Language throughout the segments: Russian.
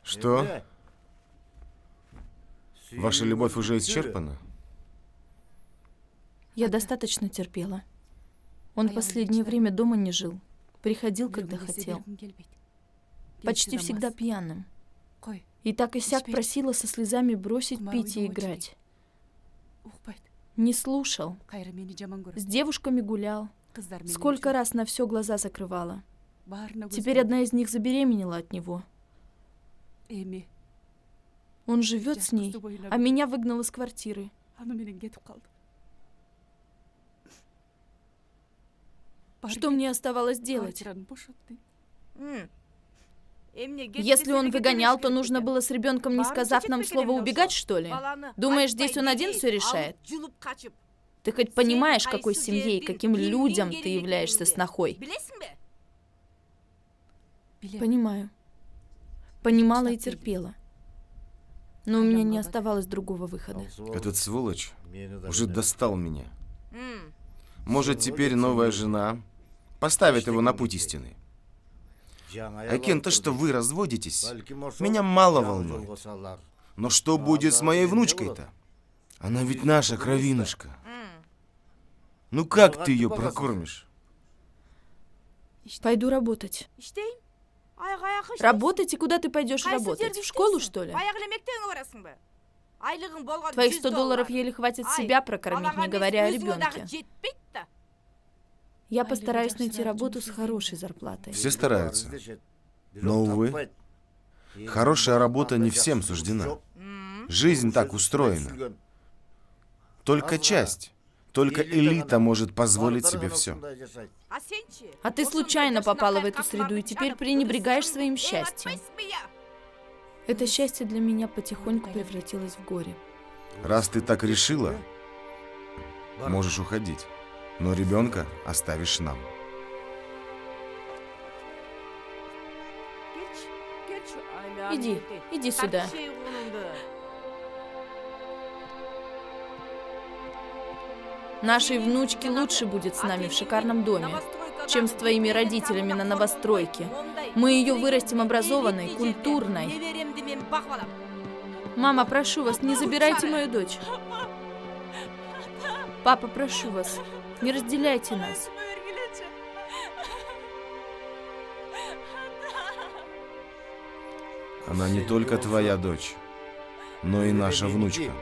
Что? Ваша любовь уже исчерпана? Я достаточно терпела. Он в последнее время дома не жил. Приходил, когда хотел. Почти всегда пьяным. И так и сяк просила со слезами бросить пить и играть. Не слушал. С девушками гулял. Сколько раз на все глаза закрывала. Теперь одна из них забеременела от него. Он живет с ней, а меня выгнал из квартиры. Что мне оставалось делать? Если он выгонял, то нужно было с ребенком, не сказав нам слова, убегать, что ли? Думаешь, здесь он один все решает? Ты хоть понимаешь, какой семье и каким людям ты являешься снохой? Понимаю. Понимала и терпела. Но у меня не оставалось другого выхода. Этот сволочь уже достал меня. Может, теперь новая жена поставит его на путь истины. Айкен, то, что вы разводитесь, меня мало волнует. Но что будет с моей внучкой-то? Она ведь наша кровинушка. Ну как ты ее прокормишь? Пойду работать. Работать? И куда ты пойдешь работать? В школу, что ли? Твоих 100 долларов еле хватит себя прокормить, не говоря о ребенке. Я постараюсь найти работу с хорошей зарплатой. Все стараются. Но, увы, хорошая работа не всем суждена. Жизнь так устроена. Только часть, только элита может позволить себе все. А ты случайно попала в эту среду и теперь пренебрегаешь своим счастьем. Это счастье для меня потихоньку превратилось в горе. Раз ты так решила, можешь уходить. Но ребенка оставишь нам. Иди сюда. Нашей внучке лучше будет с нами в шикарном доме, чем с твоими родителями на новостройке. Мы ее вырастим образованной, культурной. Мама, прошу вас, не забирайте мою дочь. Папа, прошу вас, не разделяйте нас. Она не только твоя дочь, но и наша внучка.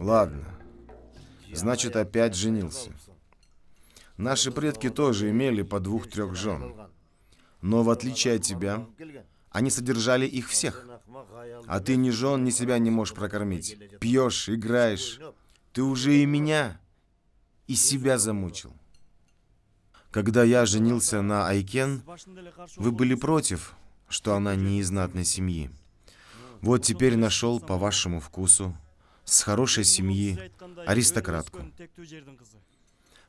Ладно, значит, опять женился. Наши предки тоже имели по 2-3 жен. Но в отличие от тебя, они содержали их всех. А ты ни жен, ни себя не можешь прокормить. Пьешь, играешь. Ты уже и меня, и себя замучил. Когда я женился на Айкен, вы были против, что она не из знатной семьи. Вот теперь нашел по вашему вкусу, с хорошей семьи, аристократку.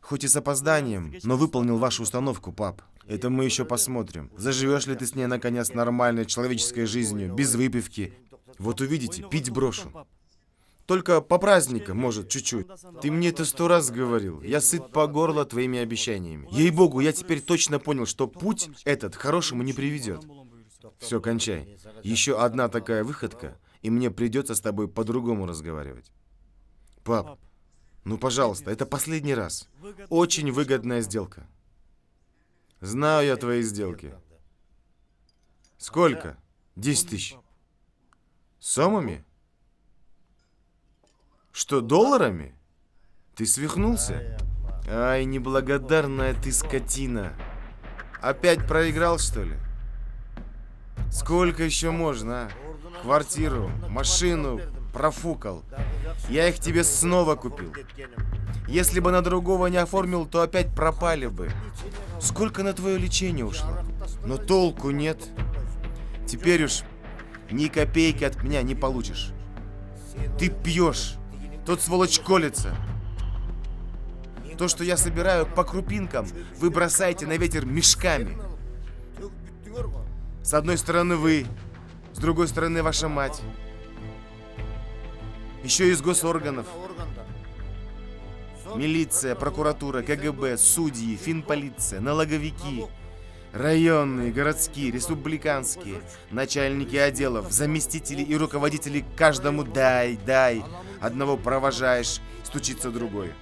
Хоть и с опозданием, но выполнил вашу установку, пап. Это мы еще посмотрим. Заживешь ли ты с ней, наконец, нормальной человеческой жизнью, без выпивки. Вот увидите, пить брошу. Только по праздникам, может, чуть-чуть. Ты мне это 100 раз говорил. Я сыт по горло твоими обещаниями. Ей-богу, я теперь точно понял, что путь этот к хорошему не приведет. Все, кончай. Еще одна такая выходка, и мне придется с тобой по-другому разговаривать. Пап, ну, пожалуйста, это последний раз. Очень выгодная сделка. Знаю я твои сделки. Сколько? 10 тысяч. Сомами? Что, долларами? Ты свихнулся? Ай, неблагодарная ты скотина. Опять проиграл, что ли? Сколько еще можно, а? Квартиру, машину профукал. Я их тебе снова купил. Если бы на другого не оформил, то опять пропали бы. Сколько на твое лечение ушло? Но толку нет. Теперь уж ни копейки от меня не получишь. Ты пьешь. Тот сволочь колется. То, что я собираю по крупинкам, вы бросаете на ветер мешками. С одной стороны вы, с другой стороны ваша мать. Еще из госорганов. Милиция, прокуратура, КГБ, судьи, финполиция, налоговики, районные, городские, республиканские, начальники отделов, заместители и руководители каждому дай. Одного провожаешь, стучится другой.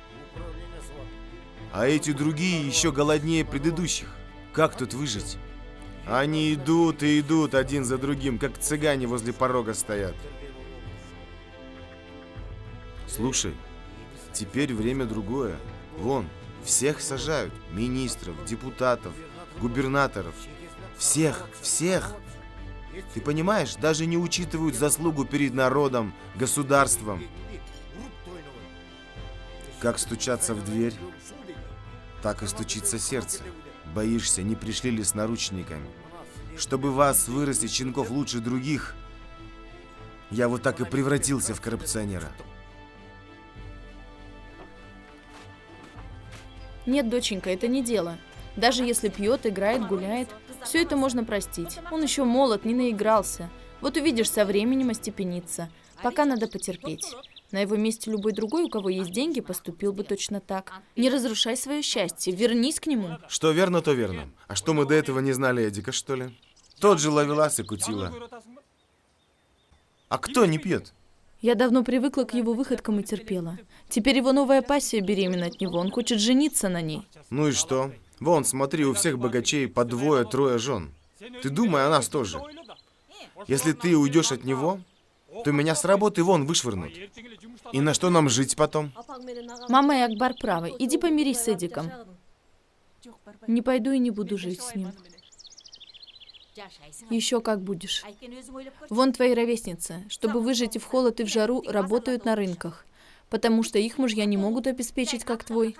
А эти другие еще голоднее предыдущих. Как тут выжить? Они идут и идут один за другим, как цыгане возле порога стоят. Слушай, теперь время другое. Вон, всех сажают. Министров, депутатов, губернаторов. Всех. Ты понимаешь, даже не учитывают заслугу перед народом, государством. Как стучаться в дверь, так и стучится сердце. Боишься, не пришли ли с наручниками. Чтобы вас вырастить щенков лучше других, я вот так и превратился в коррупционера. Нет, доченька, это не дело. Даже если пьет, играет, гуляет, все это можно простить. Он еще молод, не наигрался. Вот увидишь, со временем остепенится. Пока надо потерпеть. На его месте любой другой, у кого есть деньги, поступил бы точно так. Не разрушай свое счастье, вернись к нему. Что верно, то верно. А что мы до этого не знали Эдика, что ли? Тот же ловелас и кутила. А кто не пьет? Я давно привыкла к его выходкам и терпела. Теперь его новая пассия беременна от него, он хочет жениться на ней. Ну и что? Вон, смотри, у всех богачей по 2-3 жен. Ты думай о нас тоже. Если ты уйдешь от него, то меня с работы вон вышвырнут. И на что нам жить потом? Мама и Акбар правы. Иди помирись с Эдиком. Не пойду и не буду жить с ним. Еще как будешь. Вон твои ровесницы. Чтобы выжить и в холод, и в жару, работают на рынках. Потому что их мужья не могут обеспечить, как твой.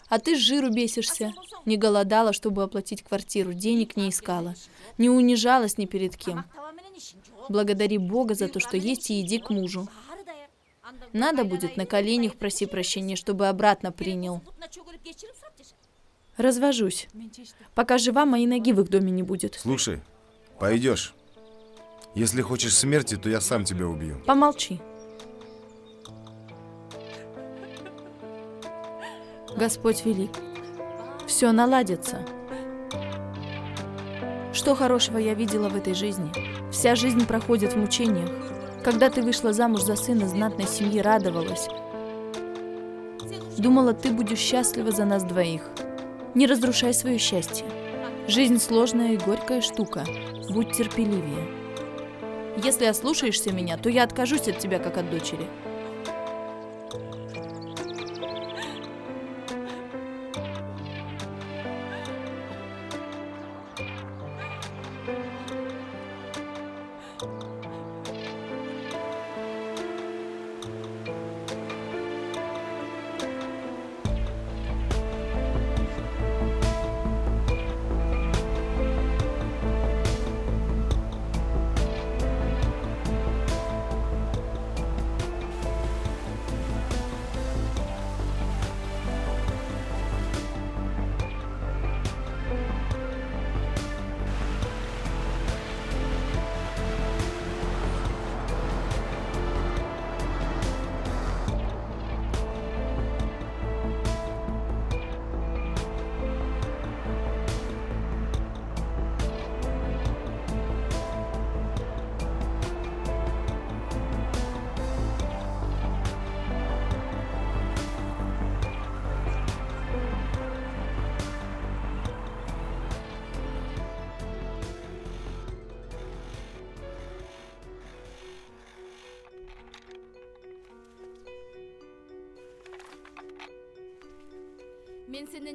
А ты с жиру бесишься. Не голодала, чтобы оплатить квартиру, денег не искала. Не унижалась ни перед кем. Благодари Бога за то, что есть, и иди к мужу. Надо будет, на коленях проси прощения, чтобы обратно принял. Развожусь. Пока жива, моей ноги в их доме не будет. Слушай, пойдешь. Если хочешь смерти, то я сам тебя убью. Помолчи. Господь велик. Все наладится. Что хорошего я видела в этой жизни? Вся жизнь проходит в мучениях. Когда ты вышла замуж за сына знатной семьи, радовалась. Думала, ты будешь счастлива за нас двоих. Не разрушай свое счастье. Жизнь сложная и горькая штука. Будь терпеливее. Если ослушаешься меня, то я откажусь от тебя, как от дочери.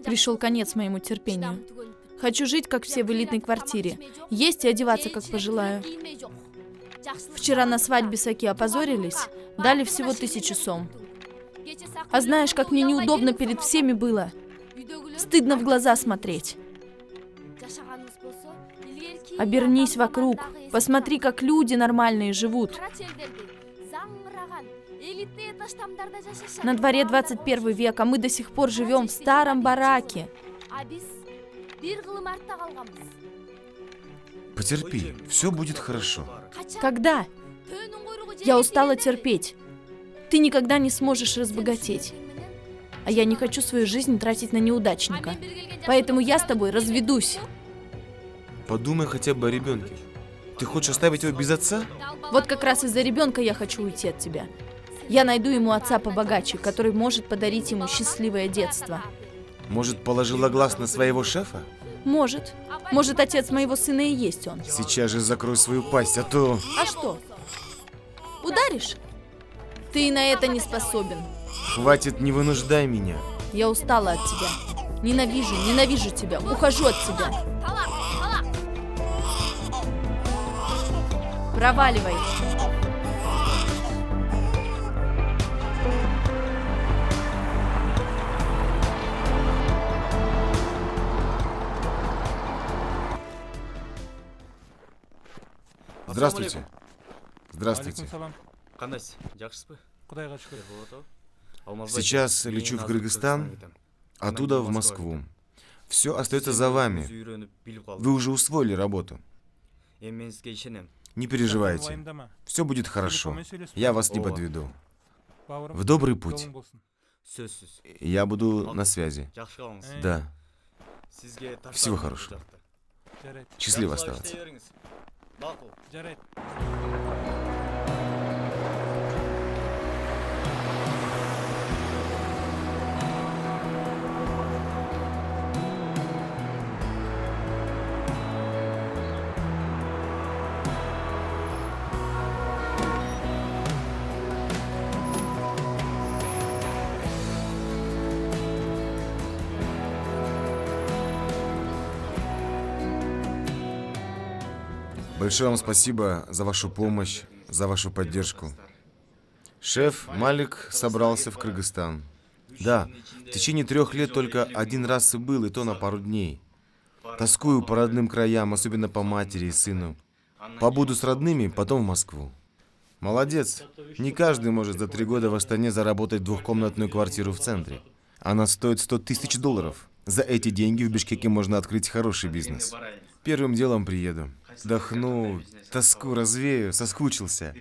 Пришел конец моему терпению. Хочу жить, как все в элитной квартире. Есть и одеваться, как пожелаю. Вчера на свадьбе Саки опозорились. Дали всего 1000 сом. А знаешь, как мне неудобно перед всеми было? Стыдно в глаза смотреть. Обернись вокруг. Посмотри, как люди нормальные живут. На дворе 21 век, а мы до сих пор живем в старом бараке. Потерпи, все будет хорошо. Когда? Я устала терпеть. Ты никогда не сможешь разбогатеть. А я не хочу свою жизнь тратить на неудачника. Поэтому я с тобой разведусь. Подумай хотя бы о ребенке. Ты хочешь оставить его без отца? Вот как раз из-за ребенка я хочу уйти от тебя. Я найду ему отца побогаче, который может подарить ему счастливое детство. Может, положила глаз на своего шефа? Может. Может, отец моего сына и есть он. Сейчас же закрой свою пасть, а то... А что? Ударишь? Ты на это не способен. Хватит, не вынуждай меня. Я устала от тебя. Ненавижу тебя. Ухожу от тебя. Проваливай. Здравствуйте. Здравствуйте. Сейчас лечу в Кыргызстан, оттуда в Москву. Все остается за вами. Вы уже усвоили работу. Не переживайте. Все будет хорошо. Я вас не подведу. В добрый путь. Я буду на связи. Да. Всего хорошего. Счастливо оставаться. Большое вам спасибо за вашу помощь, за вашу поддержку. Шеф Малик собрался в Кыргызстан. Да, в течение 3 лет только один раз и был, и то на пару дней. Тоскую по родным краям, особенно по матери и сыну. Побуду с родными, потом в Москву. Молодец. Не каждый может за 3 года в Астане заработать 2-комнатную квартиру в центре. Она стоит $100 000. За эти деньги в Бишкеке можно открыть хороший бизнес. Первым делом приеду. Вдохну, тоску развею, соскучился.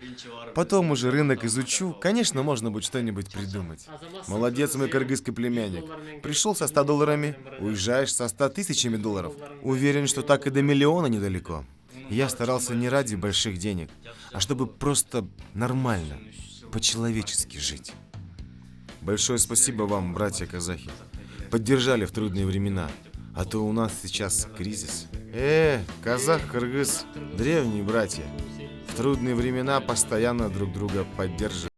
Потом уже рынок изучу. Конечно, можно будет что-нибудь придумать. Молодец, мой кыргызский племянник. Пришел со $100, уезжаешь со 100 000 долларов. Уверен, что так и до миллиона недалеко. Я старался не ради больших денег, а чтобы просто нормально, по-человечески жить. Большое спасибо вам, братья-казахи. Поддержали в трудные времена. А то у нас сейчас кризис. Казах, кыргыз, древние братья. В трудные времена постоянно друг друга поддерживают.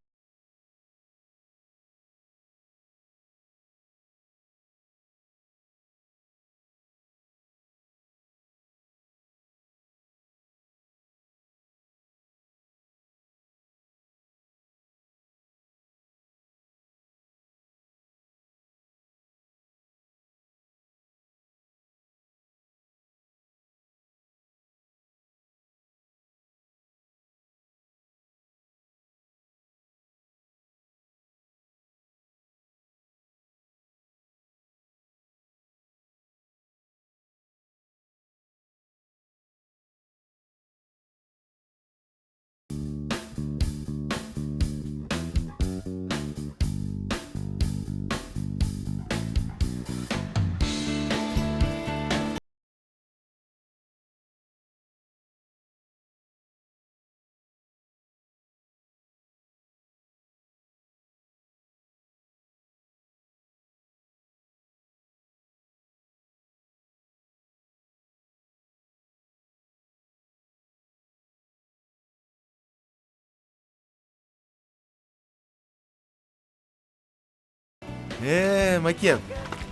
Макет,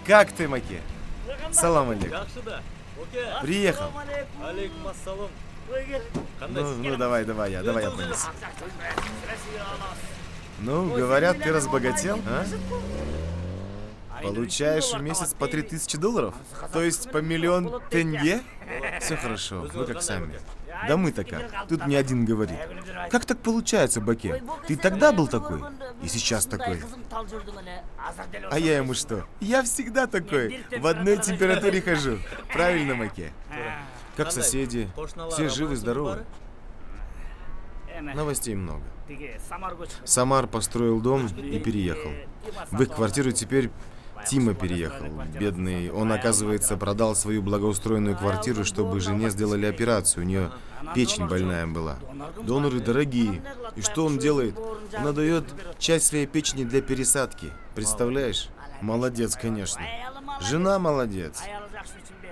как ты, Макет? Салам алейкум. Приехал. Ну, давай, я понесу. Ну, говорят, ты разбогател, а? Получаешь в месяц по 3000 долларов? То есть по миллион тенге? Все хорошо, вы как сами. Да мы-то как? Тут мне один говорит. Как так получается, Баке? Ты тогда был такой? И сейчас такой. А я ему что? Я всегда такой. В одной температуре хожу. Правильно, Маке? Как соседи? Все живы-здоровы? Новостей много. Самар построил дом и переехал. В их квартиру теперь Тима переехал. Бедный. Он, оказывается, продал свою благоустроенную квартиру, чтобы жене сделали операцию. У нее печень больная была. Доноры дорогие. И что он делает? Он отдает часть своей печени для пересадки. Представляешь? Молодец, конечно. Жена молодец.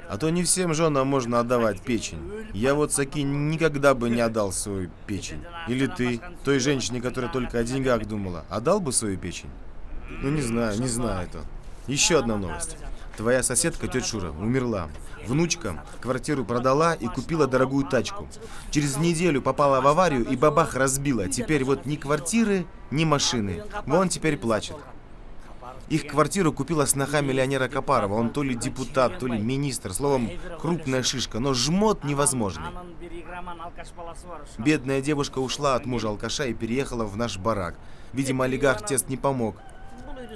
А то не всем женам можно отдавать печень. Я вот Саки никогда бы не отдал свою печень. Или ты, той женщине, которая только о деньгах думала, отдал бы свою печень? Ну не знаю это. Еще одна новость. Твоя соседка, тетя Шура, умерла. Внучка квартиру продала и купила дорогую тачку. Через неделю попала в аварию и бабах разбила. Теперь вот ни квартиры, ни машины. Вон теперь плачет. Их квартиру купила сноха миллионера Капарова. Он то ли депутат, то ли министр. Словом, крупная шишка, но жмот невозможный. Бедная девушка ушла от мужа алкаша и переехала в наш барак. Видимо, олигарх тест не помог.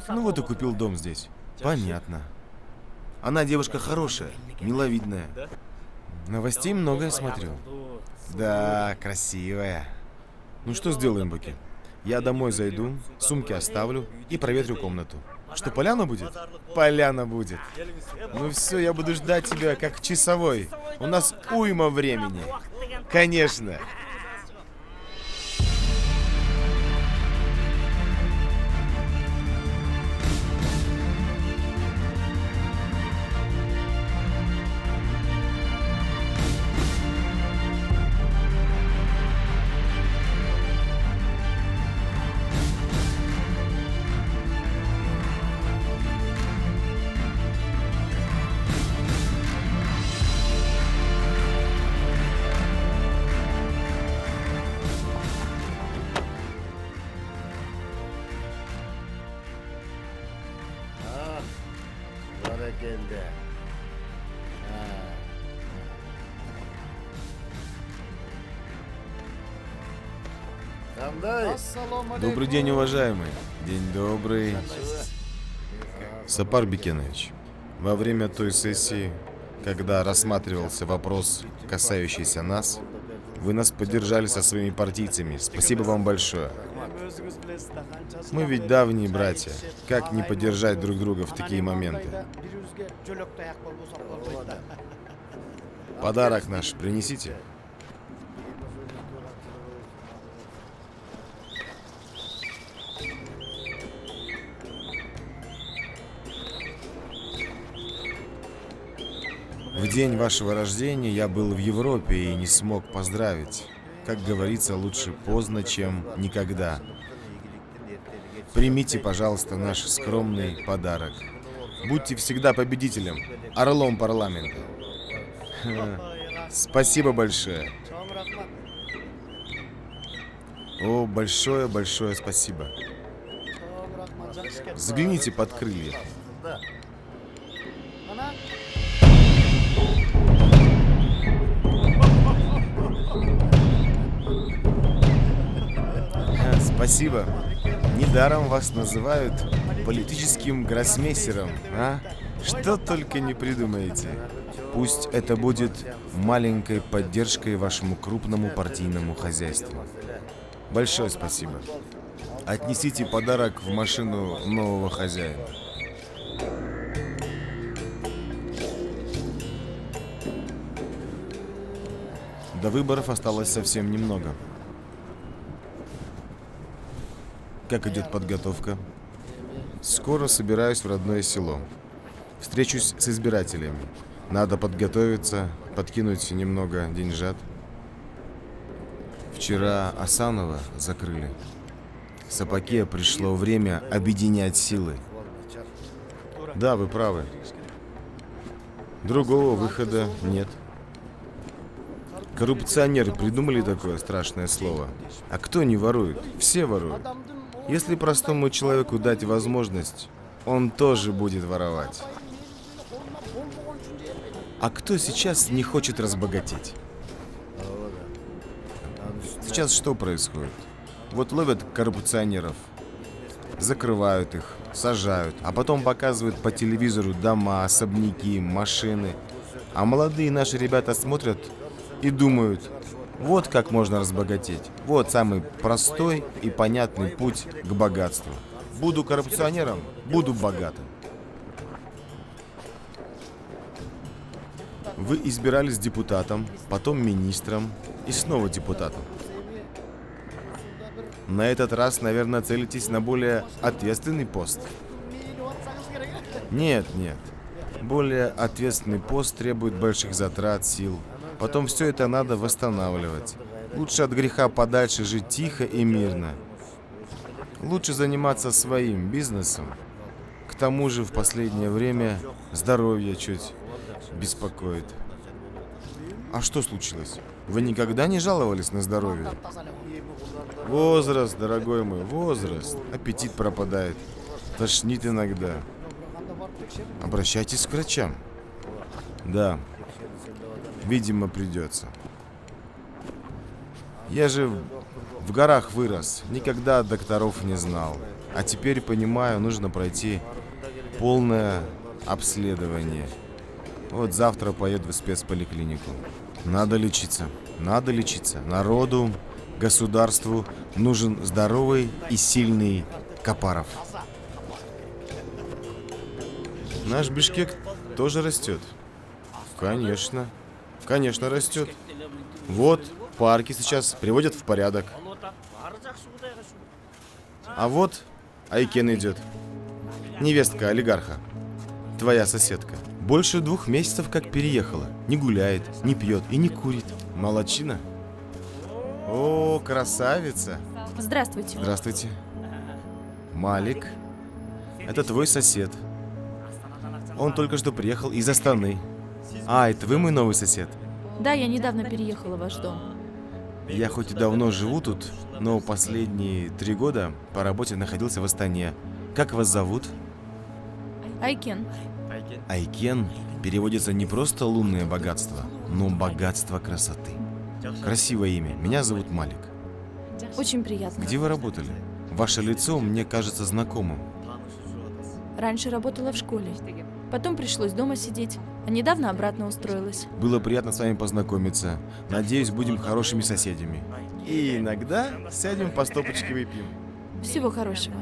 Ну вот и купил дом здесь. Понятно. Она девушка хорошая, миловидная. Новостей много я смотрю. Да, красивая. Ну что сделаем, Баки? Я домой зайду, сумки оставлю и проветрю комнату. Что, поляна будет? Поляна будет. Ну все, я буду ждать тебя как часовой. У нас уйма времени. Конечно. Добрый день, уважаемый. День добрый. Сапар Бекенович, во время той сессии, когда рассматривался вопрос, касающийся нас, вы нас поддержали со своими партийцами. Спасибо вам большое. Мы ведь давние братья. Как не поддержать друг друга в такие моменты? Подарок наш принесите. В день вашего рождения я был в Европе и не смог поздравить. Как говорится, лучше поздно, чем никогда. Примите, пожалуйста, наш скромный подарок. Будьте всегда победителем, орлом парламента. Спасибо большое. О, большое спасибо. Взгляните под крылья. Спасибо. Недаром вас называют политическим гроссмейстером, а? Что только не придумаете. Пусть это будет маленькой поддержкой вашему крупному партийному хозяйству. Большое спасибо. Отнесите подарок в машину нового хозяина. До выборов осталось совсем немного. Как идет подготовка? Скоро собираюсь в родное село. Встречусь с избирателями. Надо подготовиться, подкинуть немного деньжат. Вчера Асанова закрыли. Сапаке пришло время объединять силы. Да, вы правы. Другого выхода нет. Коррупционеры придумали такое страшное слово. А кто не ворует? Все воруют. Если простому человеку дать возможность, он тоже будет воровать. А кто сейчас не хочет разбогатеть? Сейчас что происходит? Вот ловят коррупционеров, закрывают их, сажают, а потом показывают по телевизору дома, особняки, машины. А молодые наши ребята смотрят и думают, вот как можно разбогатеть. Вот самый простой и понятный путь к богатству. Буду коррупционером, буду богатым. Вы избирались депутатом, потом министром и снова депутатом. На этот раз, наверное, целитесь на более ответственный пост. Нет. Более ответственный пост требует больших затрат, сил. Потом все это надо восстанавливать. Лучше от греха подальше жить тихо и мирно. Лучше заниматься своим бизнесом. К тому же в последнее время здоровье чуть беспокоит. А что случилось? Вы никогда не жаловались на здоровье? Возраст, дорогой мой, возраст. Аппетит пропадает. Тошнит иногда. Обращайтесь к врачам. Да. Видимо, придется. Я же в горах вырос. Никогда докторов не знал. А теперь понимаю, нужно пройти полное обследование. Вот завтра поеду в спецполиклинику. Надо лечиться. Надо лечиться. Народу, государству нужен здоровый и сильный Капаров. Наш Бишкек тоже растет. Конечно. Конечно, растет. Вот, парки сейчас приводят в порядок. А вот Айкен идет. Невестка олигарха. Твоя соседка. Больше 2 месяцев как переехала. Не гуляет, не пьет и не курит. Молодчина. О, красавица. Здравствуйте. Здравствуйте. Малик. Это твой сосед. Он только что приехал из Астаны. А, это вы мой новый сосед? Да, я недавно переехала в ваш дом. Я хоть и давно живу тут, но последние 3 года по работе находился в Астане. Как вас зовут? Айкен. Айкен переводится не просто лунное богатство, но богатство красоты. Красивое имя. Меня зовут Малик. Очень приятно. Где вы работали? Ваше лицо мне кажется знакомым. Раньше работала в школе. Потом пришлось дома сидеть. А недавно обратно устроилась. Было приятно с вами познакомиться. Надеюсь, будем хорошими соседями. И иногда сядем по стопочке выпьем. Всего хорошего.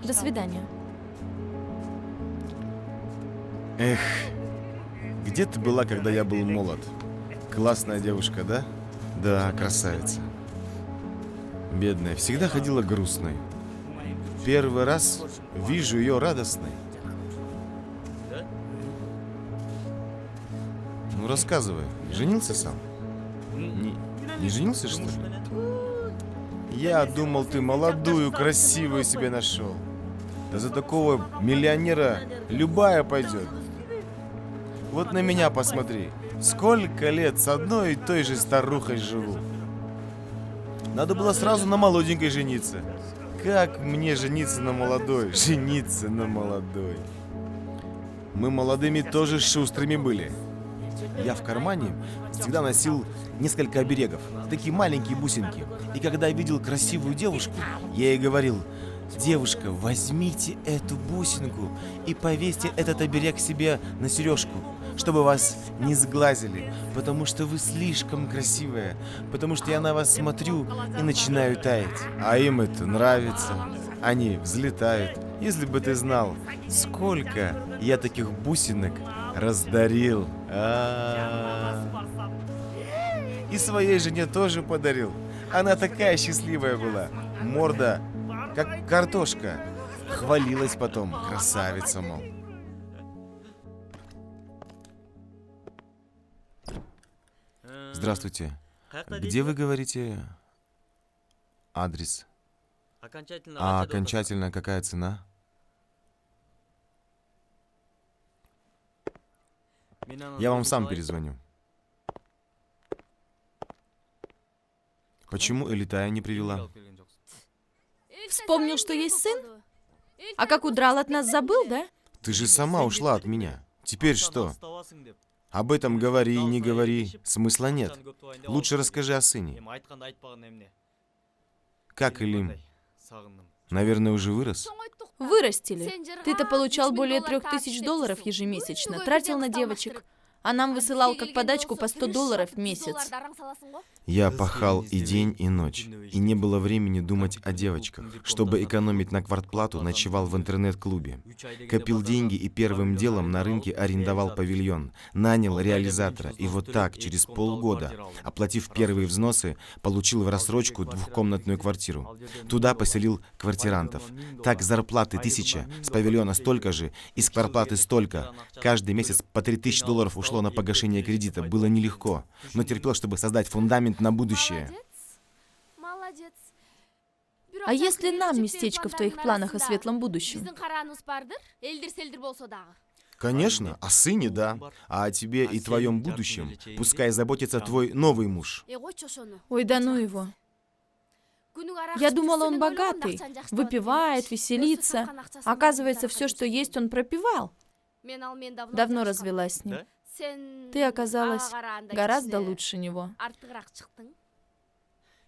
До свидания. Эх, где ты была, когда я был молод? Классная девушка, да? Да, красавица. Бедная, всегда ходила грустной. Первый раз вижу ее радостной. Ну, рассказывай, женился сам? Не женился, что ли? Я думал, ты молодую, красивую себе нашел. Да за такого миллионера любая пойдет. Вот на меня посмотри. Сколько лет с одной и той же старухой живу. Надо было сразу на молоденькой жениться. Как мне жениться на молодой? Жениться на молодой. Мы молодыми тоже шустрыми были. Я в кармане всегда носил несколько оберегов. Такие маленькие бусинки. И когда я видел красивую девушку, я ей говорил: девушка, возьмите эту бусинку и повесьте этот оберег себе на сережку, чтобы вас не сглазили, потому что вы слишком красивая, потому что я на вас смотрю и начинаю таять. А им это нравится. Они взлетают. Если бы ты знал, сколько я таких бусинок раздарил. И своей жене тоже подарил. Она такая счастливая была. Морда как картошка. Хвалилась потом. Красавица, мол. Здравствуйте. Где вы говорите адрес? А окончательно какая цена? Я вам сам перезвоню. Почему Элитая не привела? Вспомнил, что есть сын? А как удрал от нас, забыл, да? Ты же сама ушла от меня. Теперь что? Об этом говори и не говори. Смысла нет. Лучше расскажи о сыне. Как Элим? Наверное, уже вырос? Вырастили. Ты-то получал более $3000 ежемесячно, тратил на девочек. А нам высылал как подачку по $100 в месяц. Я пахал и день, и ночь, и не было времени думать о девочках. Чтобы экономить на квартплату, ночевал в интернет-клубе. Копил деньги и первым делом на рынке арендовал павильон, нанял реализатора, и вот так, через полгода, оплатив первые взносы, получил в рассрочку двухкомнатную квартиру. Туда поселил квартирантов. Так зарплаты 1000, с павильона столько же, из квартплаты столько. Каждый месяц по $3000 ушло на погашение кредита. Было нелегко, но терпел, чтобы создать фундамент на будущее. А если нам местечко в твоих планах о светлом будущем? Конечно, о сыне, да. А о тебе и твоем будущем пускай заботится твой новый муж. Ой, да ну его. Я думала, он богатый, выпивает, веселится. Оказывается, все, что есть, он пропивал. Давно развелась с ним. Ты оказалась гораздо лучше него.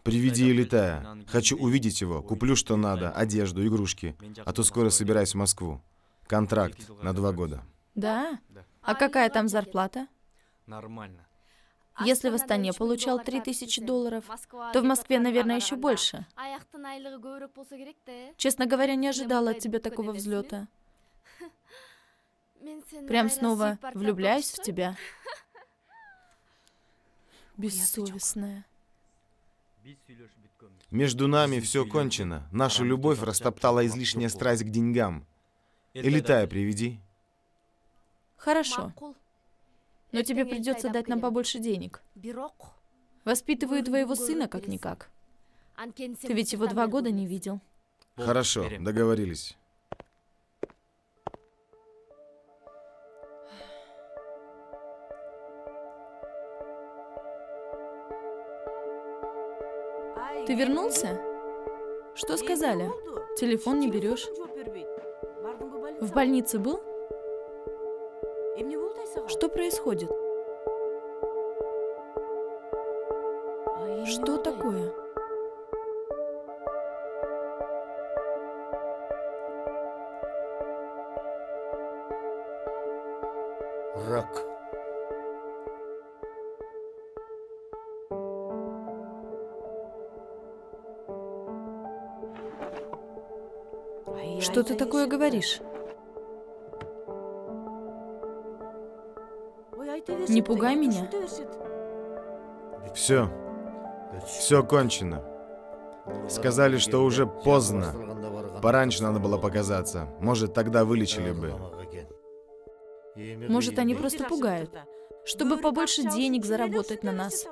Приведи Элитая. Хочу увидеть его. Куплю, что надо. Одежду, игрушки. А то скоро собираюсь в Москву. Контракт на 2 года. Да? А какая там зарплата? Нормально. Если в Астане получал $3000, то в Москве, наверное, еще больше. Честно говоря, не ожидала от тебя такого взлета. Прям снова влюбляюсь в тебя. Бессовестная. Между нами все кончено. Наша любовь растоптала излишняя страсть к деньгам. Элитая приведи. Хорошо. Но тебе придется дать нам побольше денег. Воспитываю твоего сына как-никак. Ты ведь его 2 года не видел. Хорошо, договорились. Ты вернулся? Что сказали? Телефон не берешь. В больнице был? Что происходит? Что такое? Рак. Что ты такое говоришь? Не пугай меня. Все кончено. Сказали, что уже поздно. Пораньше надо было показаться. Может, тогда вылечили бы. Может, они просто пугают, чтобы побольше денег заработать на нас.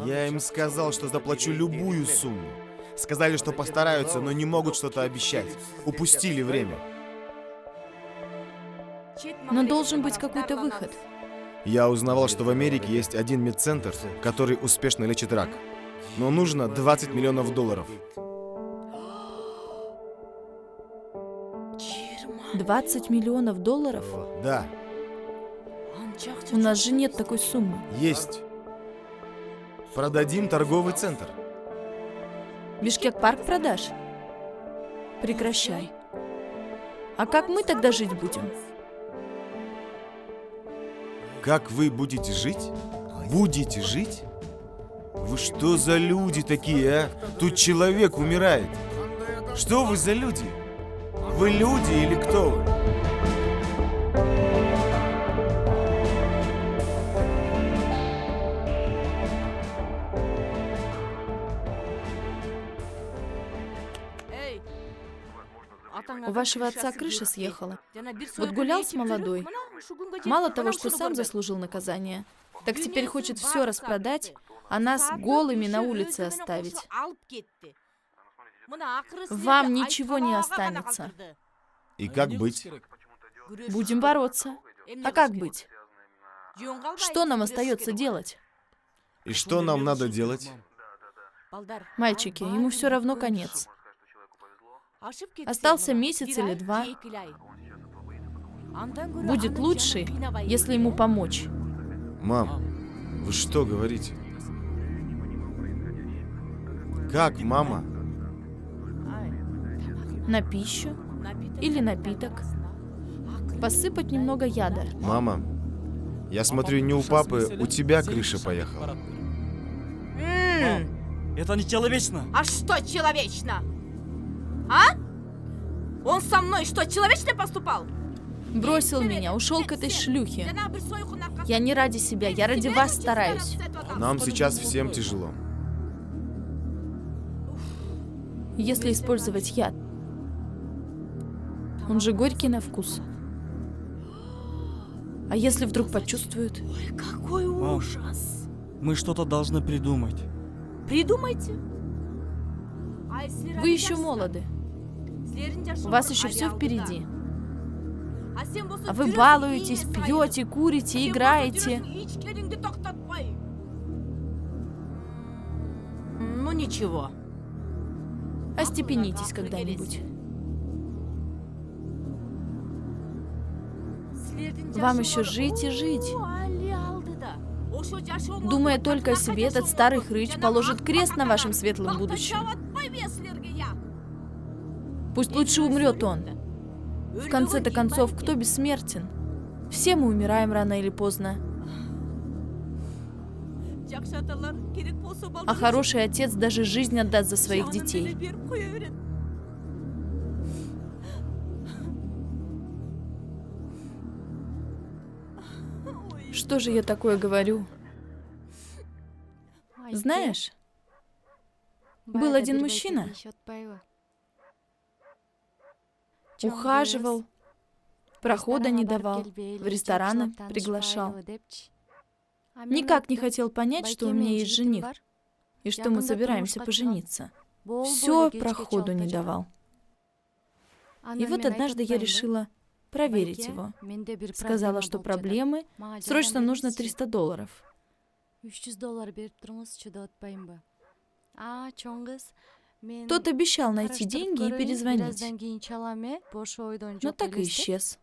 Я им сказал, что заплачу любую сумму. Сказали, что постараются, но не могут что-то обещать. Упустили время. Но должен быть какой-то выход. Я узнавал, что в Америке есть один медцентр, который успешно лечит рак. Но нужно $20 миллионов. $20 миллионов? Да, У нас же нет такой суммы. есть. Продадим торговый центр. Бишкек-парк продашь? Прекращай. А как мы тогда жить будем? Как вы будете жить? Будете жить? Вы что за люди такие, а? Тут человек умирает. Что вы за люди? Вы люди или кто вы? У вашего отца крыша съехала. Вот гулял с молодой. Мало того, что сам заслужил наказание, так теперь хочет все распродать, а нас голыми на улице оставить. Вам ничего не останется. И как быть? Будем бороться. А как быть? Что нам остается делать? И что нам надо делать? Мальчики, ему все равно конец. Остался месяц или 2. Будет лучше, если ему помочь. Мам, вы что говорите? Как, мама? На пищу или напиток. Посыпать немного яда. Мама, я смотрю, не у папы, у тебя крыша поехала. Это нечеловечно. А что человечно? А? Он со мной что, человечно поступал? Бросил меня, ушел к этой шлюхе. Я не ради себя, я ради вас стараюсь. Нам сейчас всем тяжело. Если использовать яд, он же горький на вкус. А если вдруг почувствует? Ой, какой ужас. Мы что-то должны придумать. Придумайте. Вы еще молоды. У вас еще все впереди. А вы балуетесь, пьете, курите, играете. Ну ничего. Остепенитесь когда-нибудь. Вам еще жить и жить. Думая только о себе, этот старый хрыч положит крест на вашем светлом будущем. Пусть лучше умрет он. В конце-то концов, кто бессмертен? Все мы умираем рано или поздно. А хороший отец даже жизнь отдаст за своих детей. Что же я такое говорю? Знаешь, был один мужчина, ухаживал, прохода не давал, в рестораны приглашал. Никак не хотел понять, что у меня есть жених, и что мы собираемся пожениться. Все проходу не давал. И вот однажды я решила проверить его. Сказала, что проблемы, срочно нужно $300. Тот обещал найти деньги и перезвонить, но так и исчез.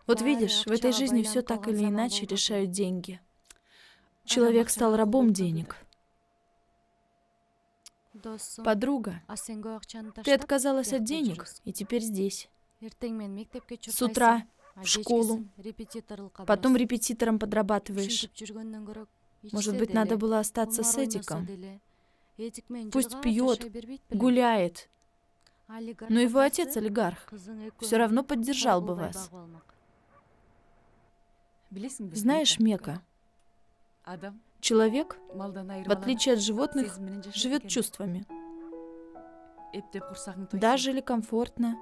Вот видишь, в этой жизни все так или иначе решают деньги. Человек стал рабом денег. Подруга, ты отказалась от денег и теперь здесь. С утра в школу, потом репетитором подрабатываешь. Может быть, надо было остаться с Эдиком? Пусть пьет, гуляет. Но его отец олигарх. Все равно поддержал бы вас. Знаешь, Мека, человек, в отличие от животных, живет чувствами. Да, жили комфортно,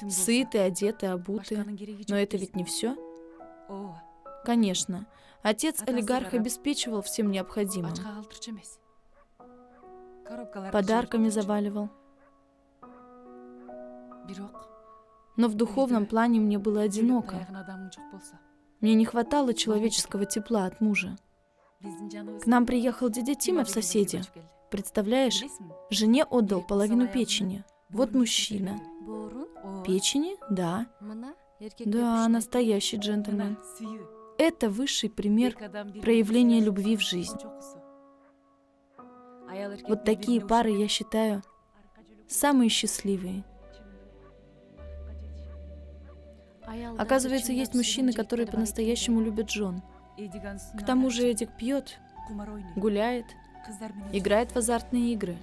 сыты, одеты, обуты. Но это ведь не все. Конечно, отец-олигарх обеспечивал всем необходимым. Подарками заваливал. Но в духовном плане мне было одиноко. Мне не хватало человеческого тепла от мужа. К нам приехал дядя Тима в соседи. Представляешь, жене отдал половину печени. Вот мужчина. Печени? Да. Да, настоящий джентльмен. Это высший пример проявления любви в жизнь. Вот такие пары, я считаю, самые счастливые. Оказывается, есть мужчины, которые по-настоящему любят жен. К тому же Эдик пьет, гуляет, играет в азартные игры.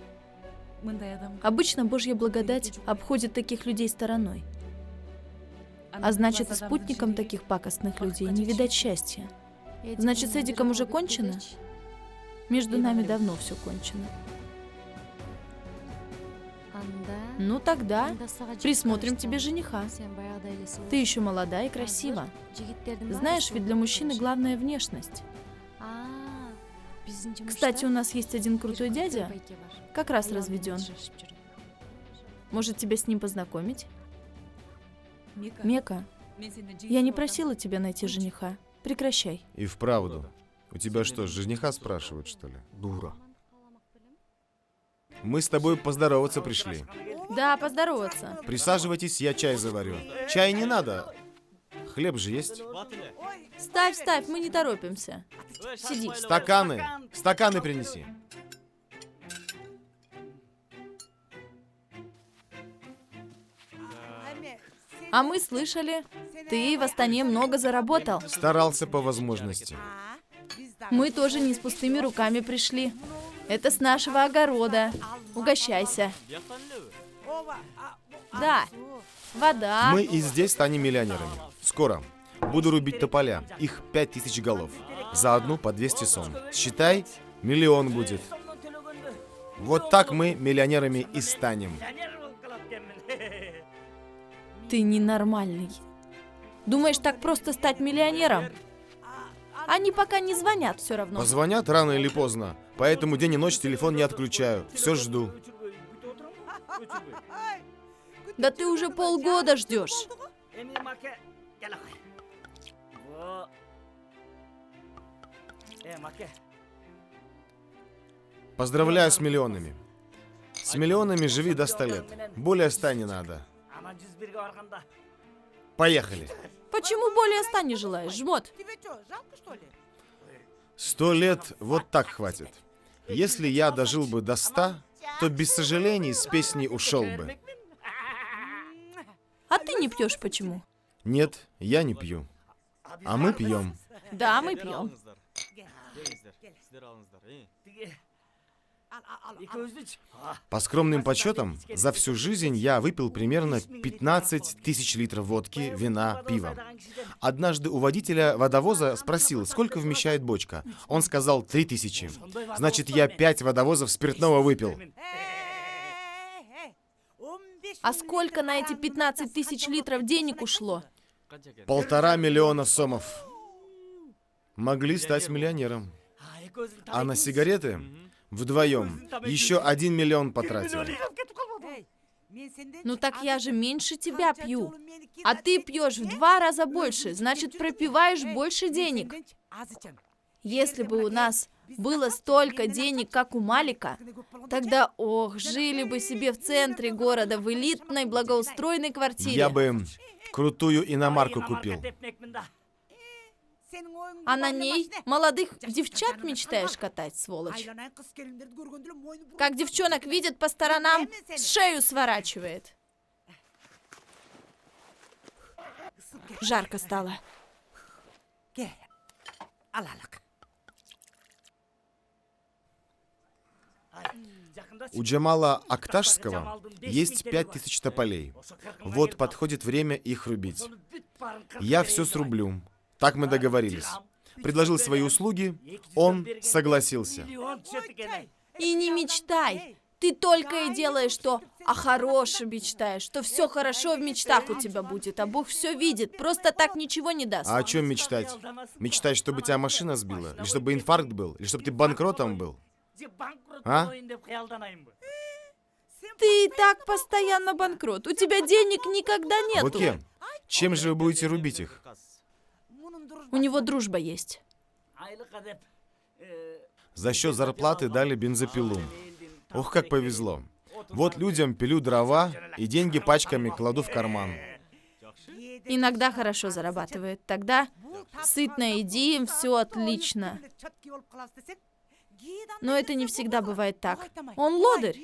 Обычно Божья благодать обходит таких людей стороной. А значит, и спутникам таких пакостных людей не видать счастья. Значит, с Эдиком уже кончено? Между нами давно все кончено. Ну тогда присмотрим тебе жениха. Ты еще молода и красива. Знаешь, ведь для мужчины главная внешность. Кстати, у нас есть один крутой дядя, как раз разведен. Может, тебя с ним познакомить? Мека, Я не просила тебя найти жениха. Прекращай. И вправду. У тебя что, жениха спрашивают, что ли? Дура. Мы с тобой поздороваться пришли. Да, поздороваться. Присаживайтесь, я чай заварю. Чай не надо. Хлеб же есть. Ставь, ставь, мы не торопимся. Сиди. Стаканы. Стаканы принеси. А мы слышали, ты в Астане много заработал. Старался по возможности. Мы тоже не с пустыми руками пришли. Это с нашего огорода. Угощайся. Да, вода. Мы и здесь станем миллионерами. Скоро. Буду рубить тополя. Их 5000 голов. За одну по 200 сом. Считай, 1 000 000 будет. Вот так мы миллионерами и станем. Ты ненормальный. Думаешь, так просто стать миллионером? Они пока не звонят все равно. Позвонят рано или поздно. Поэтому день и ночь телефон не отключаю. Все жду. Да ты уже полгода ждешь. Поздравляю с миллионами. С миллионами живи до 100 лет. Более 100 не надо. Поехали. Почему более 100 не желаешь, жмот? 100 лет вот так хватит. Если я дожил бы до 100, то без сожалений с песней ушел бы. А ты не пьешь почему? Нет, я не пью. А мы пьем. Да, мы пьем. По скромным подсчетам, за всю жизнь я выпил примерно 15 000 литров водки, вина, пива. Однажды у водителя водовоза спросил, сколько вмещает бочка. Он сказал 3000. Значит, я 5 водовозов спиртного выпил. А сколько на эти 15 000 литров денег ушло? 1,5 миллиона сомов. Могли стать миллионером. А на сигареты вдвоем еще 1 миллион потратили. Ну так я же меньше тебя пью. А ты пьешь в 2 раза больше, значит пропиваешь больше денег. Если бы у нас было столько денег, как у Малика, тогда, ох, жили бы себе в центре города, в элитной благоустроенной квартире. Я бы крутую иномарку купил. А на ней молодых девчат мечтаешь катать, сволочь. Как девчонок видят по сторонам, шею сворачивает. Жарко стало. У Джамала Акташского есть 5000 тополей. Вот подходит время их рубить. Я все срублю. Так мы договорились. Предложил свои услуги, он согласился. И не мечтай. Ты только и делаешь, что о хорошем мечтаешь, что все хорошо в мечтах у тебя будет, а Бог все видит, просто так ничего не даст. А о чем мечтать? Мечтать, чтобы тебя машина сбила? Или чтобы инфаркт был? Или чтобы ты банкротом был? А? Ты и так постоянно банкрот, у тебя денег никогда нету. Боке, чем же вы будете рубить их? У него дружба есть. За счет зарплаты дали бензопилу. Ох, как повезло. Вот людям пилю дрова и деньги пачками кладу в карман. Иногда хорошо зарабатывает. Тогда сытно едим, все отлично. Но это не всегда бывает так. Он лодырь.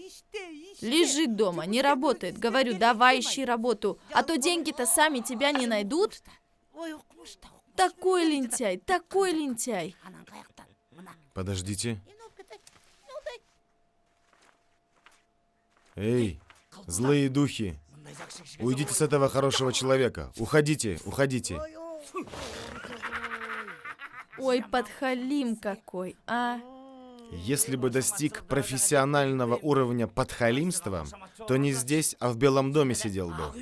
Лежит дома, не работает. Говорю, давай ищи работу, а то деньги-то сами тебя не найдут. Такой лентяй, такой лентяй. Подождите. Эй, злые духи, уйдите с этого хорошего человека. Уходите, уходите. Ой, подхалим какой, а? Если бы достиг профессионального уровня подхалимства, то не здесь, а в Белом доме сидел бы.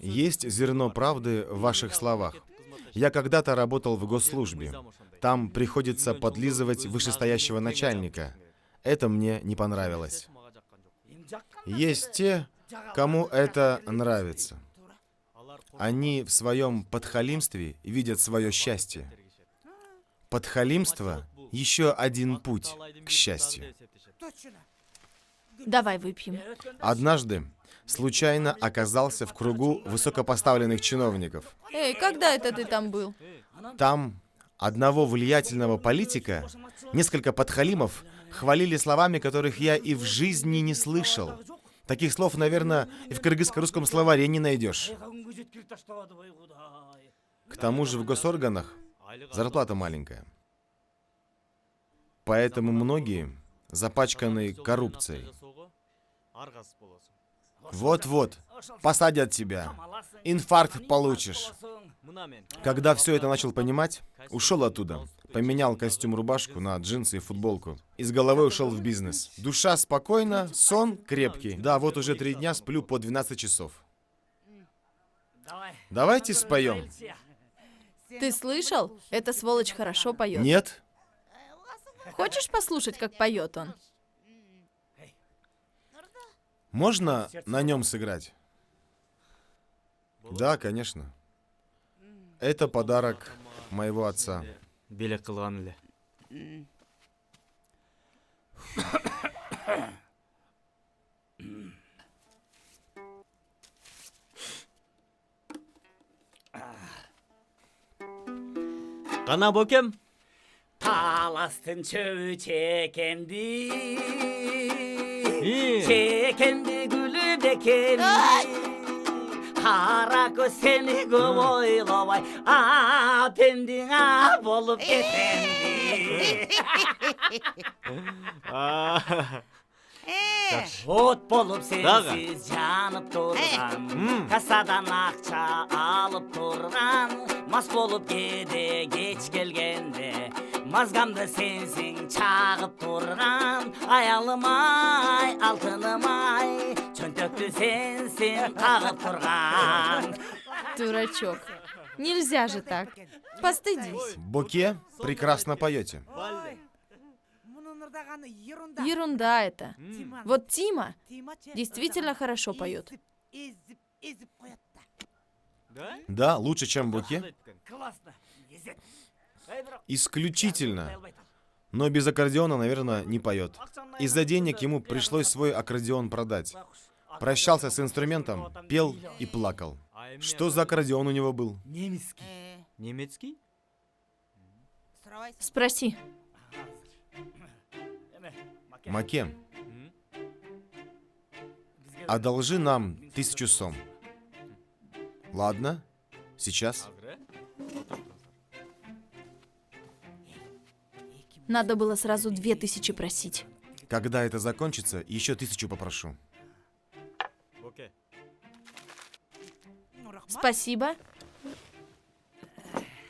Есть зерно правды в ваших словах. Я когда-то работал в госслужбе. Там приходится подлизывать вышестоящего начальника. Это мне не понравилось. Есть те, Кому это нравится? Они в своем подхалимстве видят свое счастье. Подхалимство — еще один путь к счастью. Давай выпьем. Однажды случайно оказался в кругу высокопоставленных чиновников. Эй, когда это ты там был? Там одного влиятельного политика несколько подхалимов хвалили словами, которых я и в жизни не слышал. Таких слов, наверное, и в кыргызско-русском словаре не найдешь. К тому же в госорганах зарплата маленькая. Поэтому многие запачканы коррупцией. Вот-вот, посадят тебя, инфаркт получишь. Когда все это начал понимать, ушел оттуда, поменял костюм-рубашку на джинсы и футболку. И с головой ушел в бизнес. Душа спокойна, сон крепкий. Да, вот уже 3 дня сплю по 12 часов. Давайте споем. Ты слышал? Эта сволочь хорошо поет. Нет? Хочешь послушать, как поет он? Можно на нем сыграть? Да, конечно. Это подарок моего отца. Билек кылган эле. Кана бокем? Таластын чөбү чекенди İyi. чекенди гүлү бекенди кара көз сени көп ойлобой апендиң болуп кетенди от болуп сенсиз жанып турган кассадан акча алып турган мас болуп кээде кеч келгенде мазгамды сенсиң чагып турган аялым ай алтыным ай чөнтөктү сенсиң кагып турган Дурачок. Нельзя же так. Постыдись. Боке прекрасно поете. Ерунда это. Вот Тима действительно хорошо поет. Да, лучше, чем Боке. классно Исключительно. Но без аккордеона, наверное, не поет. Из-за денег ему пришлось свой аккордеон продать. Прощался с инструментом, пел и плакал. Что за аккордеон у него был? Немецкий? Спроси. Маке, одолжи нам 1000 сом. Ладно, сейчас. Надо было сразу 2000 просить. Когда это закончится, еще 1000 попрошу. Боке. Спасибо.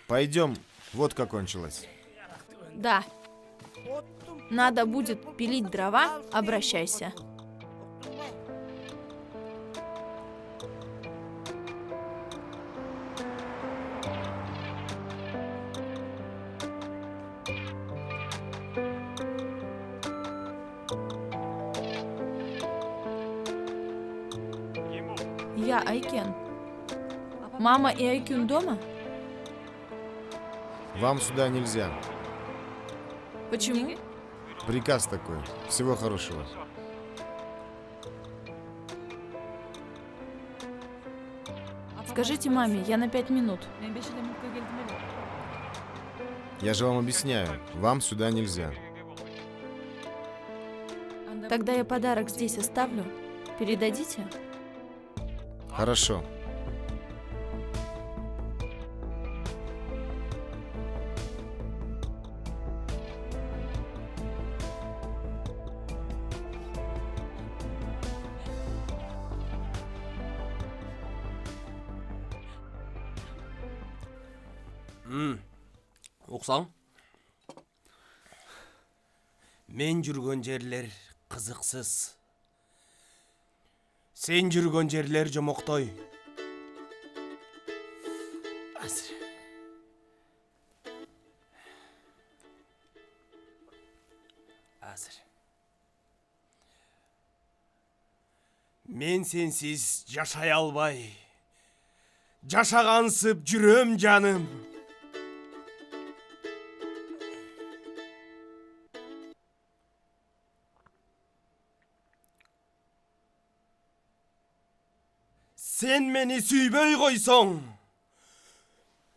Пойдем, водка кончилась. Да. Надо будет пилить дрова, обращайся. Я Айкен. Мама и Айкюн дома? Вам сюда нельзя. Почему? Приказ такой. Всего хорошего. Скажите маме, я на 5 минут. Я же вам объясняю. Вам сюда нельзя. Тогда я подарок здесь оставлю. Передадите? Хорошо. Уксаң? Мен жүргөн жерлер кызыксыз. Сен жүргөн жерлер жомоктой. Азыр. Мен сенсиз жашай албай. Жашагансып жүрөм жаным. Сен мени сүйбөй койсоң,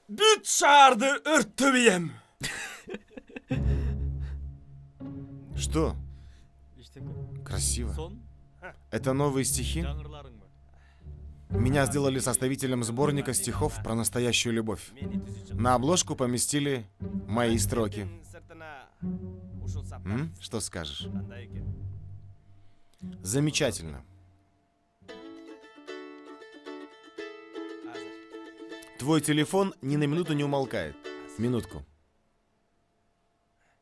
бүт шаарды өрттөбөйм. Что? Иштеке. Красиво. Сон Это новые стихи? жаңырларың бар. Меня сделали составителем сборника стихов про настоящую любовь. На обложку поместили мои строки. Что скажешь? Замечательно. Твой телефон ни на минуту не умолкает. Минутку.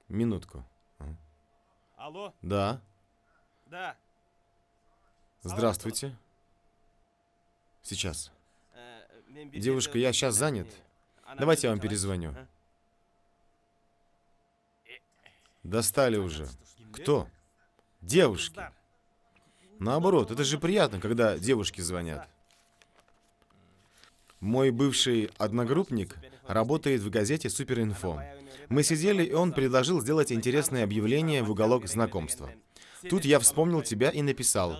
Минутку. Алло, Да. да. Здравствуйте. Сейчас. Девушка, я сейчас занят. Давайте я вам перезвоню. Достали уже. Кто? Девушки. Наоборот, это же приятно, когда девушки звонят. Мой бывший одногруппник работает в газете «Суперинфо». Мы сидели, и он предложил сделать интересное объявление в уголок знакомства. Тут я вспомнил тебя и написал.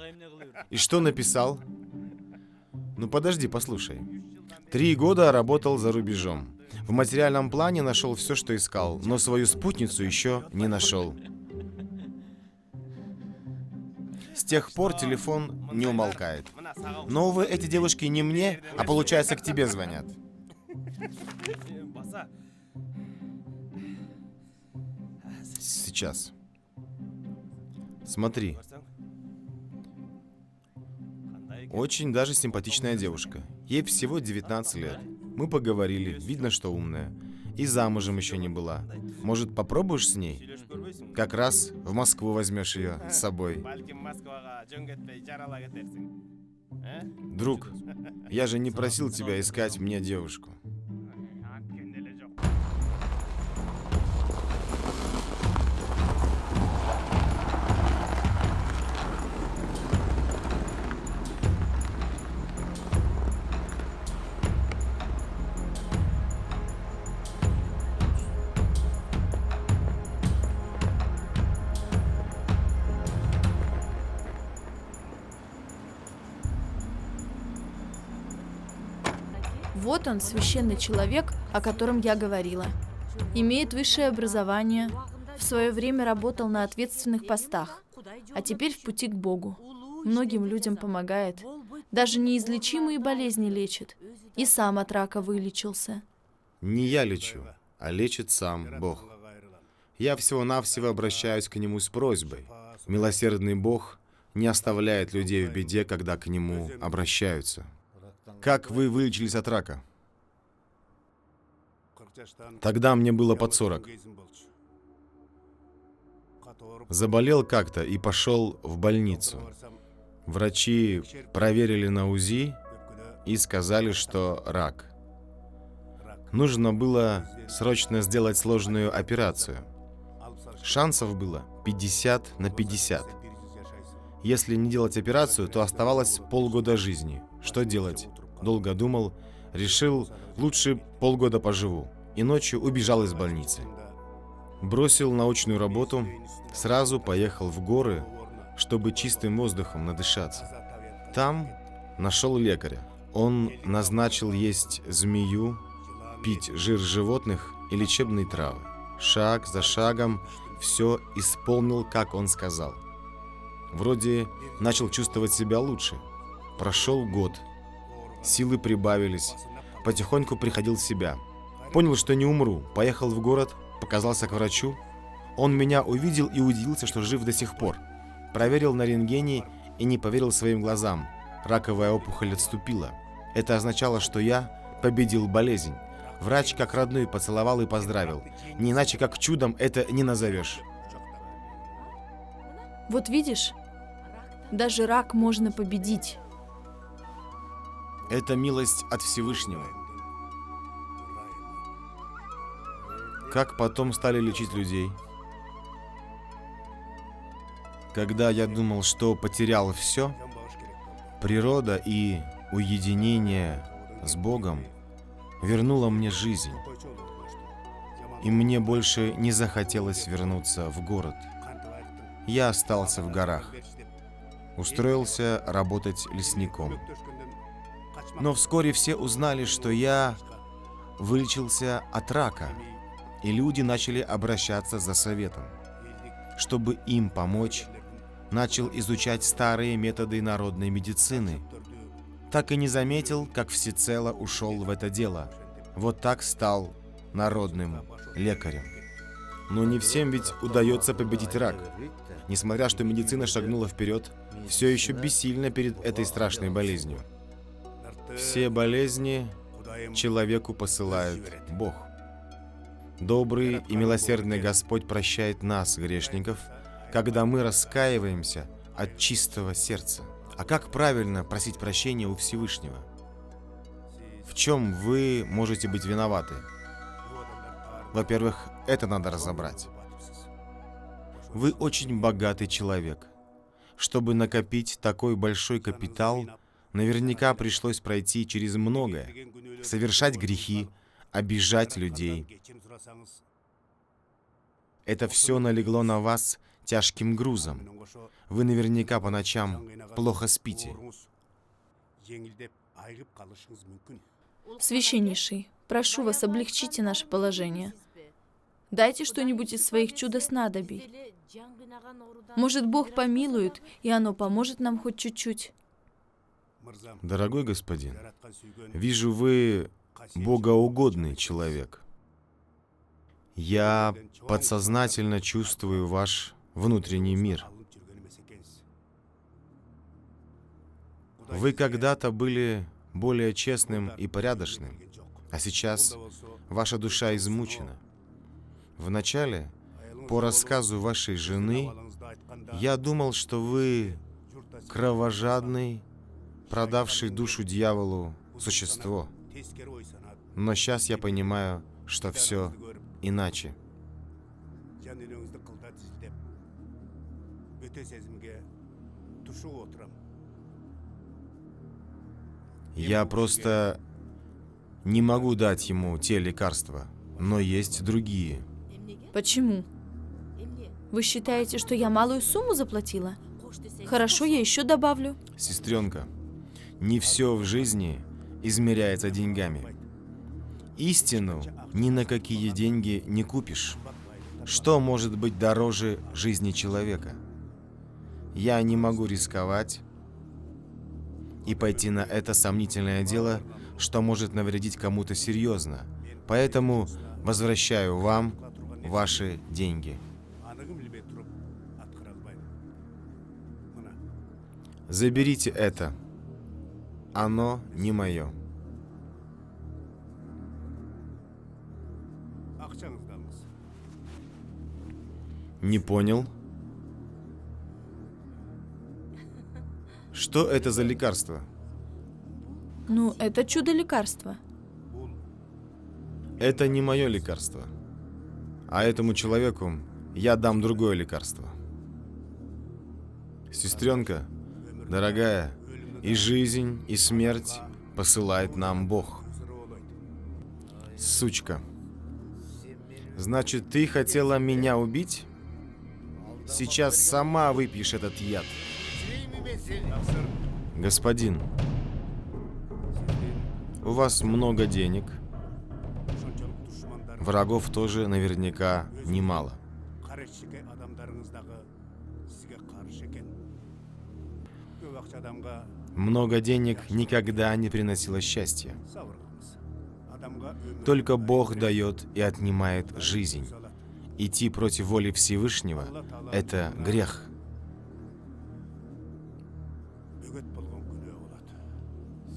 И что написал? Ну подожди, послушай. 3 года работал за рубежом. В материальном плане нашел все, что искал, но свою спутницу еще не нашел. С тех пор телефон не умолкает. Но, увы, эти девушки не мне, а получается к тебе звонят. Сейчас. Смотри. Очень даже симпатичная девушка. Ей всего 19 лет. Мы поговорили, видно, что умная. И замужем еще не была. Может, попробуешь с ней? Как раз в Москву возьмешь ее с собой. Друг, я же не просил тебя искать мне девушку. Вот он, священный человек, о котором я говорила. Имеет высшее образование, в свое время работал на ответственных постах, а теперь в пути к Богу. Многим людям помогает, даже неизлечимые болезни лечит. И сам от рака вылечился. Не я лечу, а лечит сам Бог. Я всего-навсего обращаюсь к Нему с просьбой. Милосердный Бог не оставляет людей в беде, когда к Нему обращаются. Как вы вылечились от рака? Тогда мне было под 40. Заболел как-то и пошел в больницу. Врачи проверили на УЗИ и сказали, что рак. Нужно было срочно сделать сложную операцию. Шансов было 50 на 50. Если не делать операцию, то оставалось полгода жизни. Что делать? Долго думал, решил, лучше полгода поживу. И ночью убежал из больницы. Бросил научную работу, сразу поехал в горы, чтобы чистым воздухом надышаться. Там нашел лекаря. Он назначил есть змею, пить жир животных и лечебные травы. Шаг за шагом все исполнил, как он сказал. Вроде начал чувствовать себя лучше. Прошел год. Силы прибавились. Потихоньку приходил в себя. Понял, что не умру. Поехал в город, показался к врачу. Он меня увидел и удивился, что жив до сих пор. Проверил на рентгене и не поверил своим глазам. Раковая опухоль отступила. Это означало, что я победил болезнь. Врач как родной поцеловал и поздравил. Не иначе как чудом это не назовешь. Вот видишь, даже рак можно победить. Это милость от Всевышнего. Как потом стали лечить людей? Когда я думал, что потерял все, Природа и уединение с Богом вернуло мне жизнь, и мне больше не захотелось вернуться в город. Я остался в горах, устроился работать лесником. Но вскоре все узнали, что я вылечился от рака, и люди начали обращаться за советом. Чтобы им помочь, начал изучать старые методы народной медицины. Так и не заметил, как всецело ушел в это дело. Вот так стал народным лекарем. Но не всем ведь удается победить рак. Несмотря что медицина шагнула вперед, все еще бессильна перед этой страшной болезнью. Все болезни человеку посылает Бог. Добрый и милосердный Господь прощает нас, грешников, когда мы раскаиваемся от чистого сердца. А как правильно просить прощения у Всевышнего? В чем вы можете быть виноваты? Во-первых, это надо разобрать. Вы очень богатый человек. Чтобы накопить такой большой капитал, наверняка пришлось пройти через многое, совершать грехи, обижать людей. Это все налегло на вас тяжким грузом. Вы наверняка по ночам плохо спите. Священнейший, прошу вас, облегчите наше положение. Дайте что-нибудь из своих чудо-снадобий. Может, Бог помилует, и оно поможет нам хоть чуть-чуть. Дорогой господин, вижу, вы богоугодный человек. Я подсознательно чувствую ваш внутренний мир. Вы когда-то были более честным и порядочным, а сейчас ваша душа измучена. Вначале, по рассказу вашей жены, я думал, что вы кровожадный, продавший душу дьяволу существо. Но сейчас я понимаю, что все иначе. Я просто не могу дать ему те лекарства, но есть другие. Почему? Вы считаете, что я малую сумму заплатила? Хорошо, я еще добавлю. Сестренка, не все в жизни измеряется деньгами. Истину ни на какие деньги не купишь. Что может быть дороже жизни человека? Я не могу рисковать и пойти на это сомнительное дело, что может навредить кому-то серьезно. Поэтому возвращаю вам ваши деньги. Заберите это. Оно не мое. Не понял. Что это за лекарство? Ну, это чудо-лекарство. Это не мое лекарство. А этому человеку я дам другое лекарство. Сестренка, дорогая, и жизнь, и смерть посылает нам Бог. Сучка. Значит, ты хотела меня убить? Сейчас сама выпьешь этот яд. Господин, у вас много денег. Врагов тоже наверняка немало. Много денег никогда не приносило счастья. Только Бог дает и отнимает жизнь. Идти против воли Всевышнего – это грех.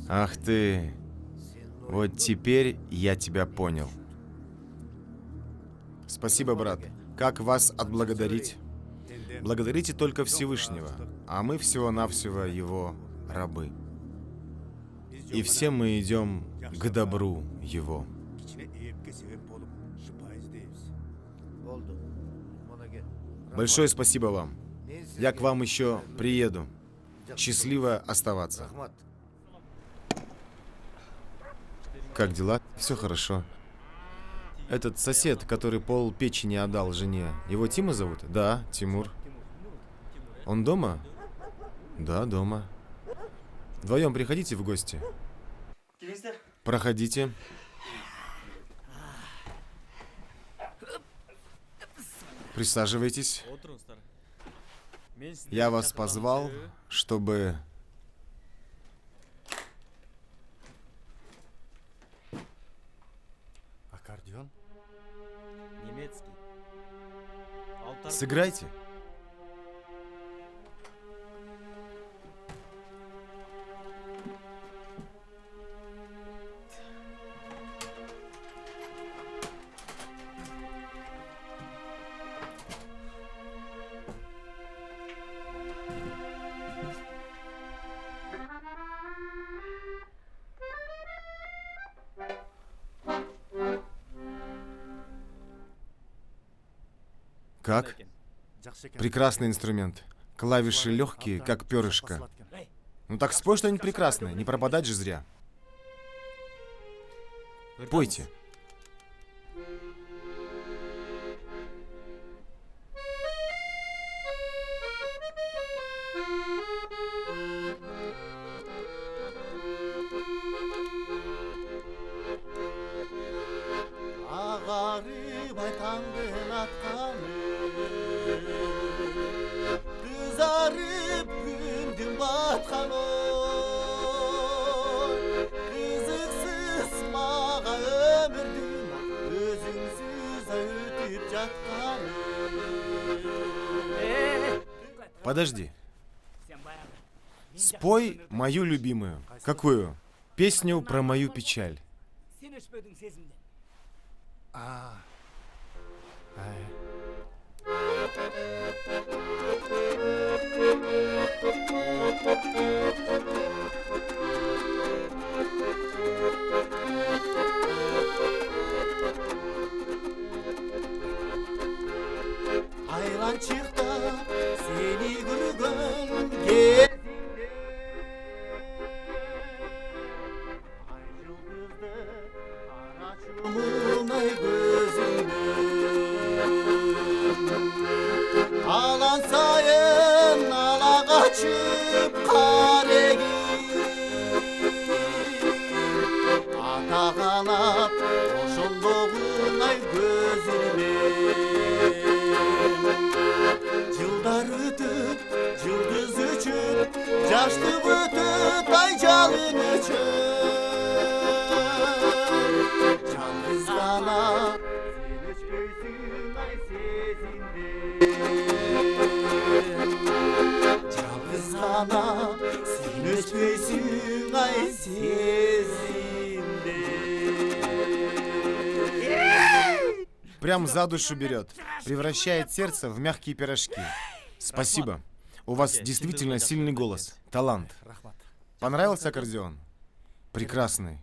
Ах ты, вот теперь я тебя понял. Спасибо, брат. Как вас отблагодарить? Благодарите только Всевышнего, а мы всего-навсего Его рабы. И все мы идем к добру Его. Большое спасибо вам. Я к вам еще приеду. Счастливо оставаться. Рахмат. Как дела? Все хорошо. Этот сосед, который пол печени отдал жене, его Тима зовут? Да, Тимур. Он дома? Да, дома. Вдвоем приходите в гости. Проходите. Присаживайтесь. Отырыңыздар. Мен сіздерге Я вас шақырған позвал, себебі- чтобы... Аккордеон? Немецкий. Алтар- Сыграйте. Как? Прекрасный инструмент. Клавиши легкие, как перышко. Ну так спой что-нибудь прекрасное, не пропадать же зря. Пойте. Ağarıp aytandın atkanı Kızarıp gündün batkan oy Kızıksız mağa ömürdün Özünsüz ötüp жатканы Подожди. Сен баягы. Спой мою любимую. Какую? Песню про мою печаль. Сен өчпөдүң сезимден. Aylançıkta seni görgön gezinde Ay yıldızdı kara çumunay gözünde Alan sayın ala kaçıp karegi Ata kanat oşondoğunay gözüme Жылдар өтіп, жылдыз өчіп, жашты өтіп, ай жалын өчіп. Жалғыз ғана сен өчпөйсүң ай сезімден. Жалғыз ғана сен өчпөйсүң ай сезімден. Прям за душу берет. Превращает сердце в мягкие пирожки. Спасибо. У вас действительно сильный голос. Талант. Понравился аккордеон? Прекрасный.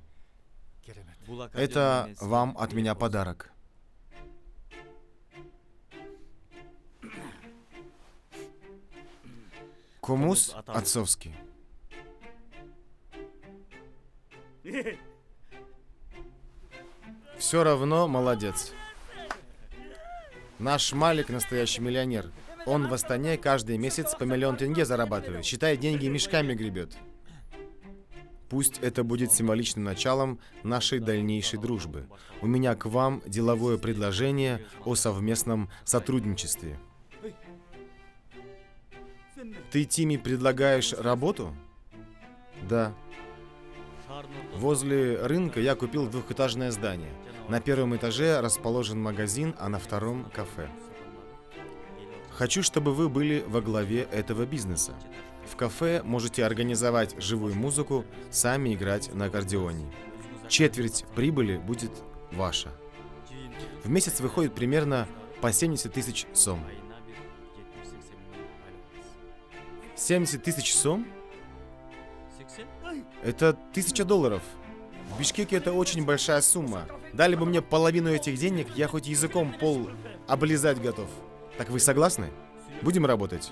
Бұл аккордеон Это емес. вам от меня подарок. Комус отцовский. Все равно молодец. Наш Малик настоящий миллионер. Он в Астане каждый месяц по 1 000 000 тенге зарабатывает. Считай, деньги мешками гребет. Пусть это будет символичным началом нашей дальнейшей дружбы. У меня к вам деловое предложение о совместном сотрудничестве. Ты Тиме предлагаешь работу? Да. Возле рынка я купил двухэтажное здание. На первом этаже расположен магазин, а на втором – кафе. Хочу, чтобы вы были во главе этого бизнеса. В кафе можете организовать живую музыку, сами играть на аккордеоне. Четверть прибыли будет ваша. В месяц выходит примерно по 70 000 сом. 70 000 сом? Это $1000. В Бишкеке это очень большая сумма. Дали бы мне половину этих денег, я хоть языком пол облизать готов. Так вы согласны? Будем работать?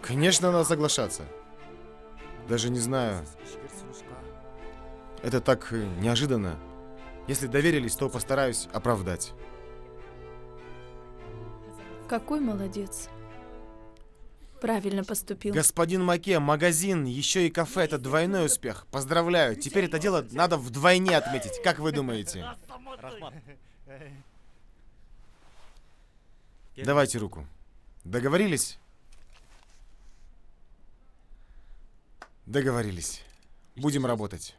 Конечно, надо соглашаться. Даже не знаю. Это так неожиданно. Если доверились, то постараюсь оправдать. Какой молодец. Правильно поступил. Господин Маке, магазин, еще и кафе — это двойной успех. Поздравляю. Теперь это дело надо вдвойне отметить. Как вы думаете? Давайте руку. Договорились? Договорились. Будем работать.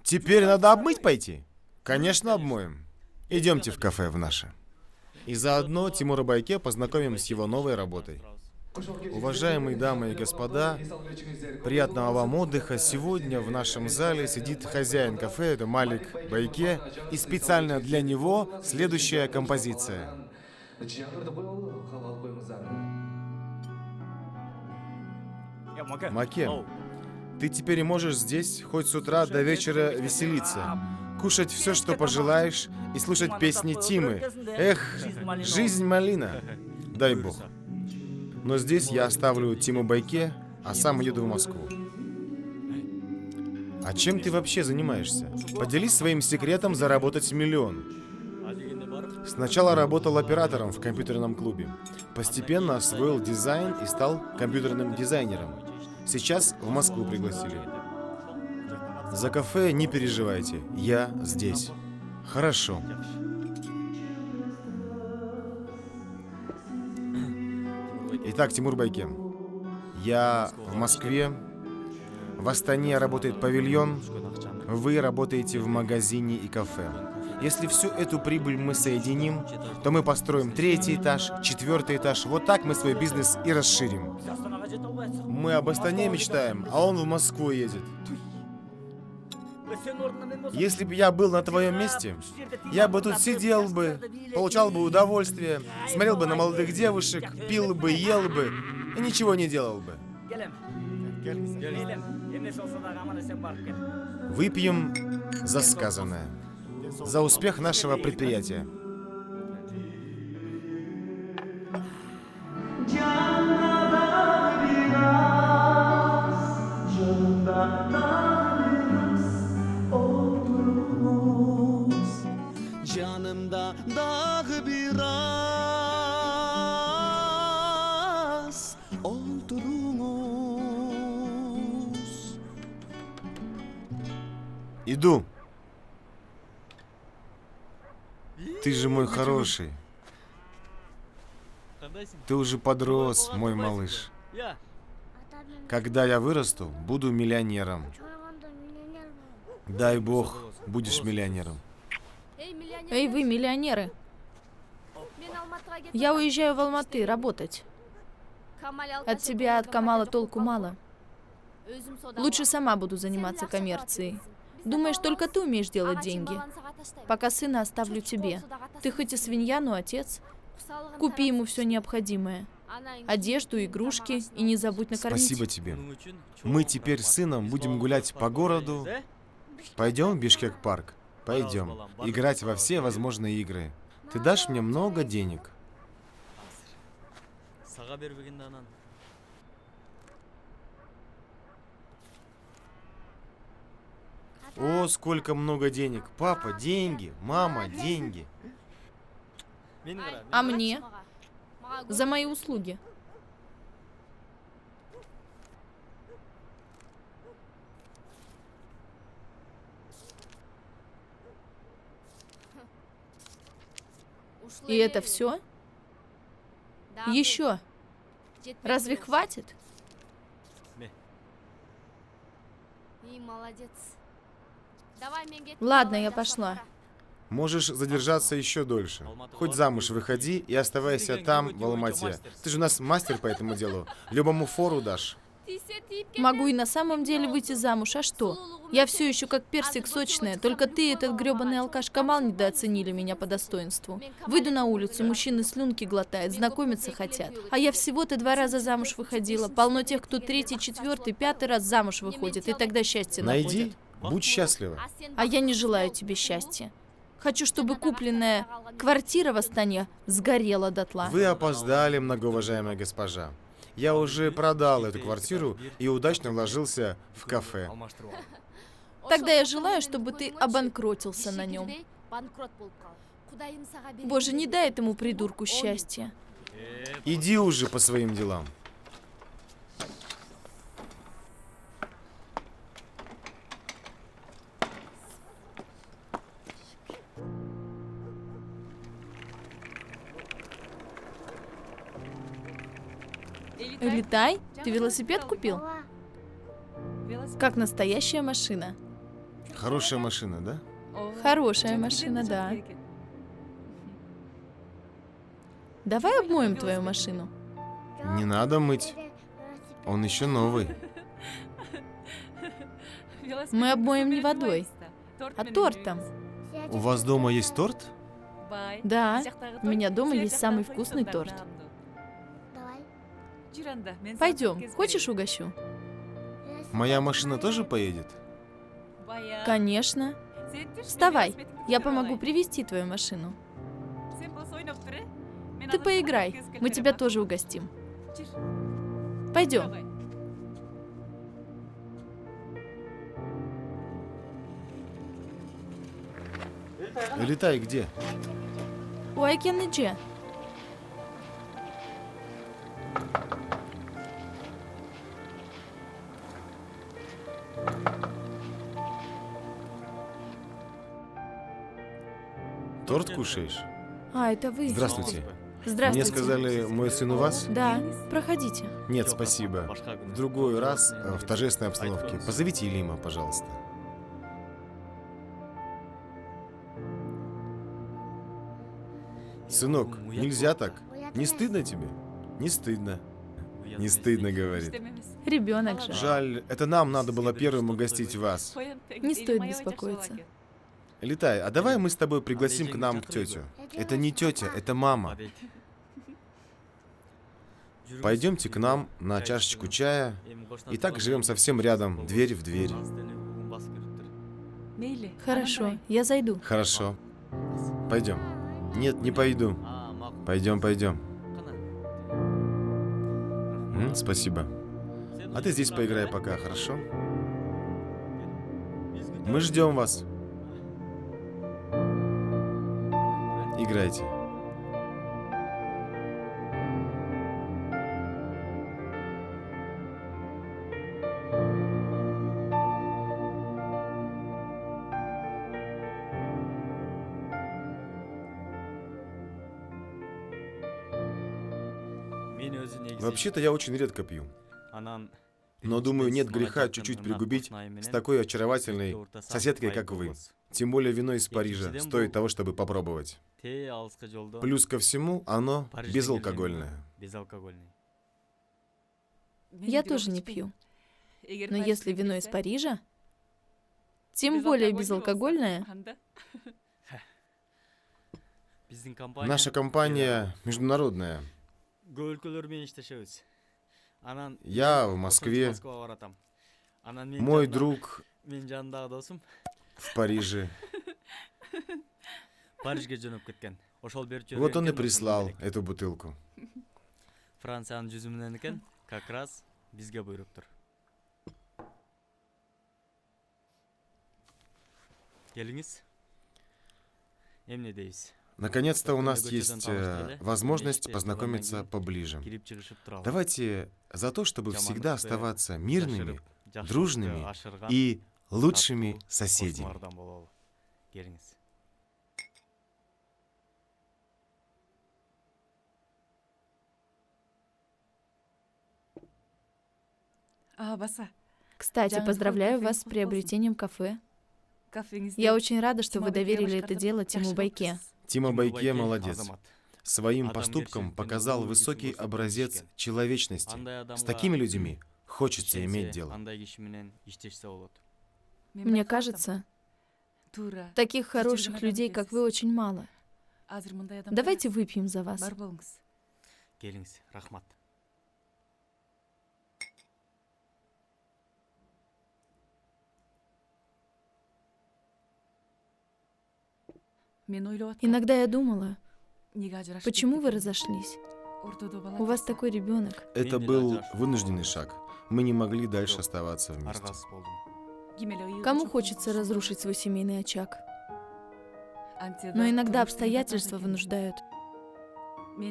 Теперь надо обмыть пойти? Конечно, обмоем. Идемте в кафе в наше. И заодно Тимура Байке познакомим с его новой работой. Уважаемые дамы и господа, приятного вам отдыха. Сегодня в нашем зале сидит хозяин кафе, это Малик Байке. И специально для него следующая композиция. Маке, ты теперь можешь здесь хоть с утра до вечера веселиться, кушать все, что пожелаешь, и слушать песни Тимы. Эх, жизнь малина. Дай бог. Но здесь я оставлю Тиму Байке, а сам еду в Москву. А чем ты вообще занимаешься? Поделись своим секретом заработать миллион. Сначала работал оператором в компьютерном клубе. Постепенно освоил дизайн и стал компьютерным дизайнером. Сейчас в Москву пригласили. За кафе не переживайте, я здесь. Хорошо. Итак, Тимур Байке, я в Москве. В Астане работает павильон. Вы работаете в магазине и кафе. Если всю эту прибыль мы соединим, то мы построим 3-й этаж, 4-й этаж. Вот так мы свой бизнес и расширим. Мы об Астане мечтаем, а он в Москву едет. Если бы я был на твоем месте, я бы тут сидел бы, получал бы удовольствие, смотрел бы на молодых девушек, пил бы, ел бы и ничего не делал бы. Выпьем за сказанное. За успех нашего предприятия. Canımda dağı biraz oldurunuz. Иду. Ты же мой хороший. Ты уже подрос, мой малыш. Когда я вырасту, буду миллионером. Дай бог, будешь миллионером. Эй, вы, миллионеры. Я уезжаю в Алматы работать. От тебя, от Камала толку мало. Лучше сама буду заниматься коммерцией. Думаешь, только ты умеешь делать деньги? Пока сына оставлю тебе. Ты хоть и свинья, но отец. Купи ему все необходимое. Одежду, игрушки и не забудь накормить. Спасибо тебе. Мы теперь с сыном будем гулять по городу. Пойдем в Бишкек-парк? Пойдем. Играть во все возможные игры. Ты дашь мне много денег. О, сколько много денег. Папа, деньги. Мама, деньги. А мне? За мои услуги. И это все? Еще? Разве хватит? Ладно, я пошла. Можешь задержаться еще дольше. Хоть замуж выходи и оставайся там, в Алмате. Ты же у нас мастер по этому делу. Любому фору дашь. Могу и на самом деле выйти замуж, а что? Я все еще как персик сочная, только ты и этот гребаный алкаш Камал недооценили меня по достоинству. Выйду на улицу, мужчины слюнки глотают, знакомиться хотят. А я всего-то 2 раза замуж выходила. Полно тех, кто 3-й, 4-й, 5-й раз замуж выходит, и тогда счастье Найди, находит. будь счастлива. А я не желаю тебе счастья. Хочу, чтобы купленная квартира в Астане сгорела дотла. Вы опоздали, многоуважаемая госпожа. Я уже продал эту квартиру и удачно вложился в кафе. Тогда я желаю, чтобы ты обанкротился на нем. Боже, не дай этому придурку счастья. Иди уже по своим делам. Летай, ты велосипед купил? Как настоящая машина. Хорошая машина, да? Хорошая машина, да. Давай обмоем твою машину. Не надо мыть. Он еще новый. Мы обмоем не водой, а тортом. У вас дома есть торт? Да, у меня дома есть самый вкусный торт. Пойдем, хочешь угощу? Моя машина тоже поедет? Конечно. Вставай, я помогу привезти твою машину. Ты поиграй, мы тебя тоже угостим. Пойдем. Летай где? У Айкен Идже. Торт кушаешь? А, это вы. Здравствуйте. Мне Здравствуйте. сказали, мой сын у вас? Да, проходите. Нет, спасибо. В другой раз, в торжественной обстановке. Позовите Илима, пожалуйста. Сынок, нельзя так. Не стыдно тебе? Не стыдно. Не стыдно, говорит. Ребенок же. Жаль, это нам надо было первым угостить вас. Не стоит беспокоиться. Летай, а давай мы с тобой пригласим к нам тетю. Это не тетя, это мама. Пойдемте к нам на чашечку чая. И так живем совсем рядом, дверь в дверь. Хорошо, я зайду. Хорошо. Пойдем. Нет, не пойду. Пойдем, пойдем. Спасибо. А ты здесь поиграй пока, хорошо? Мы ждем вас. Играйте. Вообще-то я очень редко пью. Но думаю, нет греха чуть-чуть пригубить с такой очаровательной соседкой, как вы. Тем более вино из Парижа стоит того, чтобы попробовать. Плюс ко всему, оно безалкогольное. Я тоже не пью. Но если вино из Парижа, тем более безалкогольное, Наша компания международная. Я в Москве, мой друг в Париже. Вот он и прислал эту бутылку. Францияның жүзі менен екен, как раз бізге бұйрық тұр. Келіңіз. Эмне дейсіз? Наконец-то у нас есть возможность познакомиться поближе. Давайте за то, чтобы всегда оставаться мирными, дружными и лучшими соседями. Келіңіз. кстати, поздравляю вас с приобретением кафе. Я очень рада, что вы доверили это дело Тиму Байке. Тима Байке молодец. Своим поступком показал высокий образец человечности. С такими людьми хочется иметь дело. Мне кажется, таких хороших людей, как вы, очень мало. Давайте выпьем за вас. Келіңіз, рахмат. Иногда я думала, почему вы разошлись? У вас такой ребенок. Это был вынужденный шаг. Мы не могли дальше оставаться вместе. аргасыз болдум. Кому хочется разрушить свой семейный очаг? Но иногда обстоятельства вынуждают.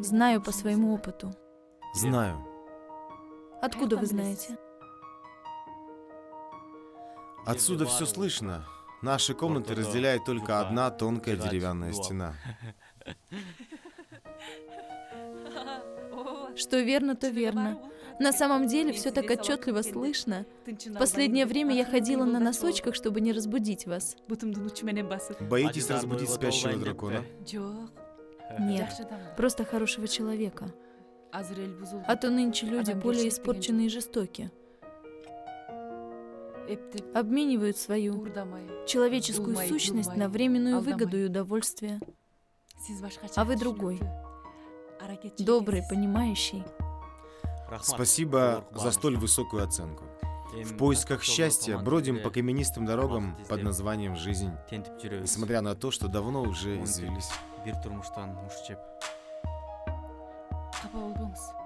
Знаю по своему опыту. Знаю. Откуда вы знаете? Отсюда все слышно. Наши комнаты разделяет только одна тонкая деревянная стена. Что верно, то верно. На самом деле все так отчетливо слышно. В последнее время я ходила на носочках, чтобы не разбудить вас. Боитесь разбудить спящего дракона? Нет, просто хорошего человека. А то нынче люди более испорченные и жестоки. Обменивают свою человеческую сущность на временную выгоду и удовольствие. А вы другой. Добрый, понимающий. Спасибо за столь высокую оценку. В поисках счастья бродим по каменистым дорогам под названием «Жизнь», несмотря на то, что давно уже извелись. Бир турмуштан уш жеп.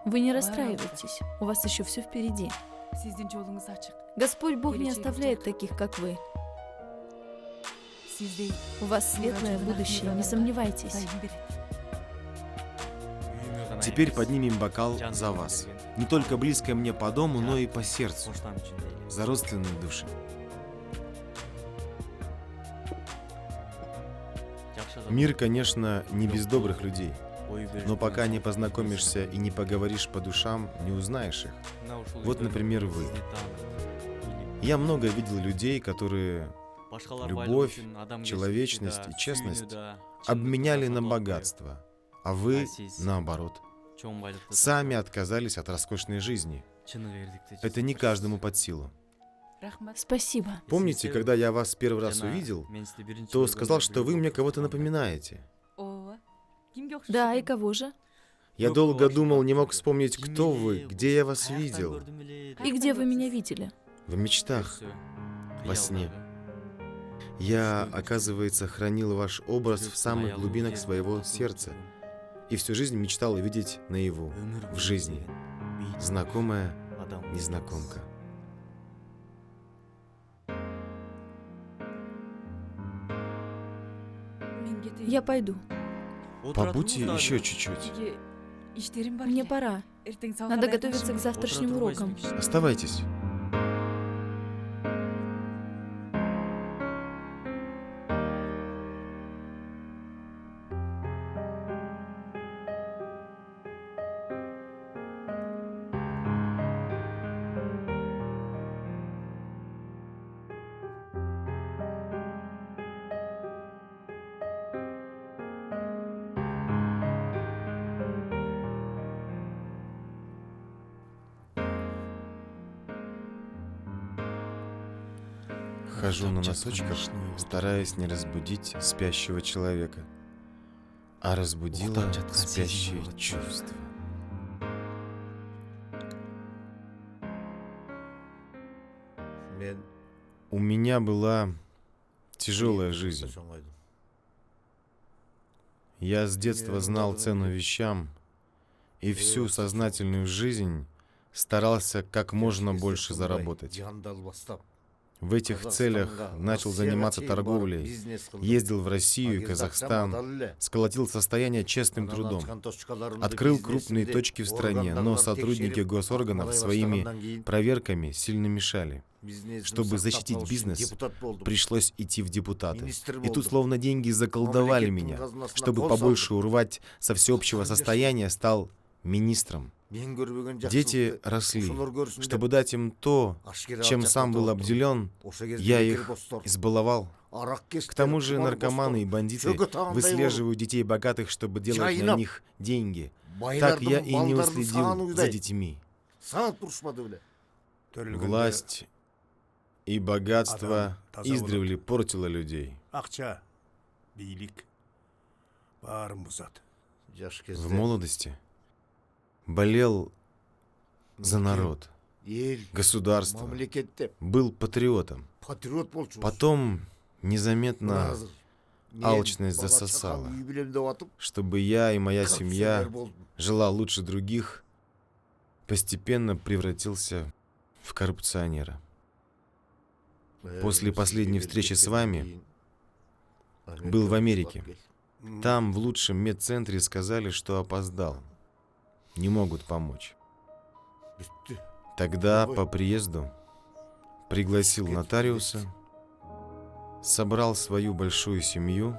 Вы не расстраивайтесь, у вас еще все впереди. Господь Бог не оставляет таких, как вы. У вас светлое будущее, не сомневайтесь. Теперь поднимем бокал за вас. Не только близкое мне по дому, но и по сердцу. За родственные души. Мир, конечно, не без добрых людей. Но пока не познакомишься и не поговоришь по душам, не узнаешь их. Вот, например, вы. Я много видел людей, которые любовь, человечность и честность обменяли на богатство, а вы, наоборот, сами отказались от роскошной жизни. Это не каждому под силу. Спасибо. Помните, когда я вас первый раз увидел, то сказал, что вы мне кого-то напоминаете. Да, и кого же? Я долго думал, не мог вспомнить, кто вы, где я вас видел. И где вы меня видели? В мечтах, во сне. Я, оказывается, хранил ваш образ в самых глубинах своего сердца. И всю жизнь мечтал увидеть наяву, в жизни. Знакомая незнакомка. Я пойду. Побудьте еще чуть-чуть. Мне пора. Надо готовиться к завтрашним урокам. Оставайтесь. Хожу на носочках, стараясь не разбудить спящего человека, а разбудила спящие чувства. У меня была тяжелая жизнь. Я с детства знал цену вещам и всю сознательную жизнь старался как можно больше заработать. В этих целях начал заниматься торговлей, ездил в Россию и Казахстан, сколотил состояние честным трудом, открыл крупные точки в стране, но сотрудники госорганов своими проверками сильно мешали. Чтобы защитить бизнес, пришлось идти в депутаты. И тут словно деньги заколдовали меня. Чтобы побольше урвать со всеобщего состояния, стал министром. Дети росли. Чтобы дать им то, чем сам был обделен, я их избаловал. К тому же наркоманы и бандиты выслеживают детей богатых, чтобы делать на них деньги. Так я и не уследил за детьми. Власть и богатство издревле портило людей. В молодости болел за народ, государство, был патриотом. Потом незаметно алчность засосала, чтобы я и моя семья жила лучше других, постепенно превратился в коррупционера. После последней встречи с вами был в Америке. Там, в лучшем медцентре, сказали, что опоздал. Не могут помочь. Тогда по приезду пригласил нотариуса, собрал свою большую семью,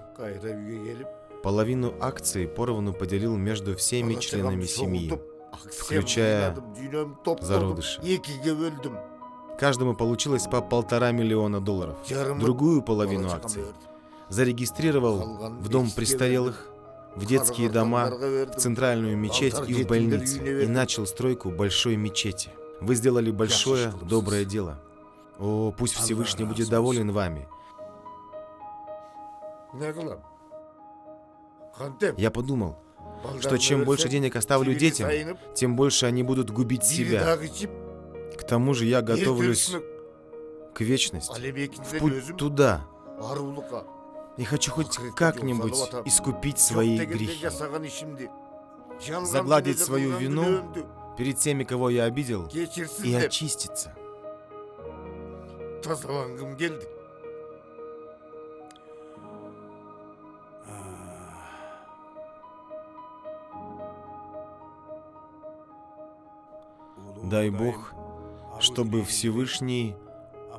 половину акций поровну поделил между всеми членами семьи, включая зародыша. Каждому получилось по $1,5 миллиона. Другую половину акций зарегистрировал в дом престарелых, в детские дома, в центральную мечеть и в больницы. И начал стройку большой мечети. Вы сделали большое, доброе дело. О, пусть Всевышний будет доволен вами. Я подумал, что чем больше денег оставлю детям, тем больше они будут губить себя. К тому же я готовлюсь к вечности, в путь туда. И хочу хоть как-нибудь искупить свои грехи, загладить свою вину перед теми, кого я обидел, и очиститься. Дай Бог, чтобы Всевышний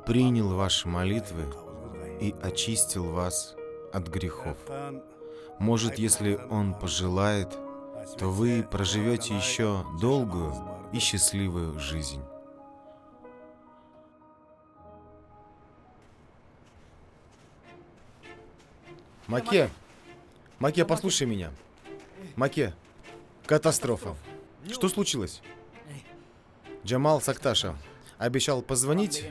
принял ваши молитвы и очистил вас от грехов. Может, если Он пожелает, то вы проживете еще долгую и счастливую жизнь. Маке, послушай меня. Маке, катастрофа. Что случилось? Джамал Сакташа обещал позвонить,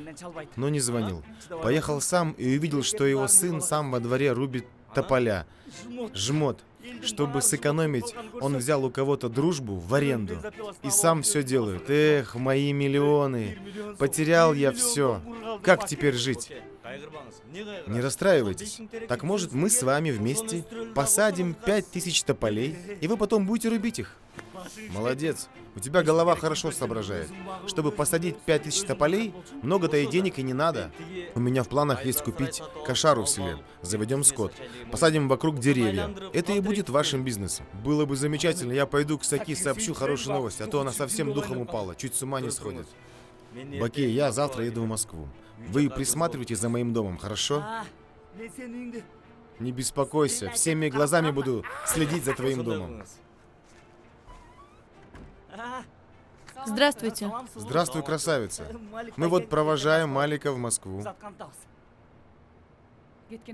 но не звонил. Поехал сам и увидел, что его сын сам во дворе рубит тополя. Жмот. Чтобы сэкономить, он взял у кого-то дружбу в аренду. И сам все делает. Эх, мои миллионы. Потерял я все. Как теперь жить? Не расстраивайтесь. Так может, мы с вами вместе посадим 5000 тополей, и вы потом будете рубить их? Молодец. У тебя голова хорошо соображает. Чтобы посадить 5000 тополей, много-то и денег и не надо. У меня в планах есть купить кошару в селе. Заведем скот. Посадим вокруг деревья. Это и будет вашим бизнесом. Было бы замечательно. Я пойду к Саки сообщу хорошую новость, а то она совсем духом упала. Чуть с ума не сходит. Баке, я завтра еду в Москву. Вы присматривайте за моим домом, хорошо? Не беспокойся. Всеми глазами буду следить за твоим домом. Здравствуйте. Здравствуй, красавица. Мы вот провожаем Малика в Москву.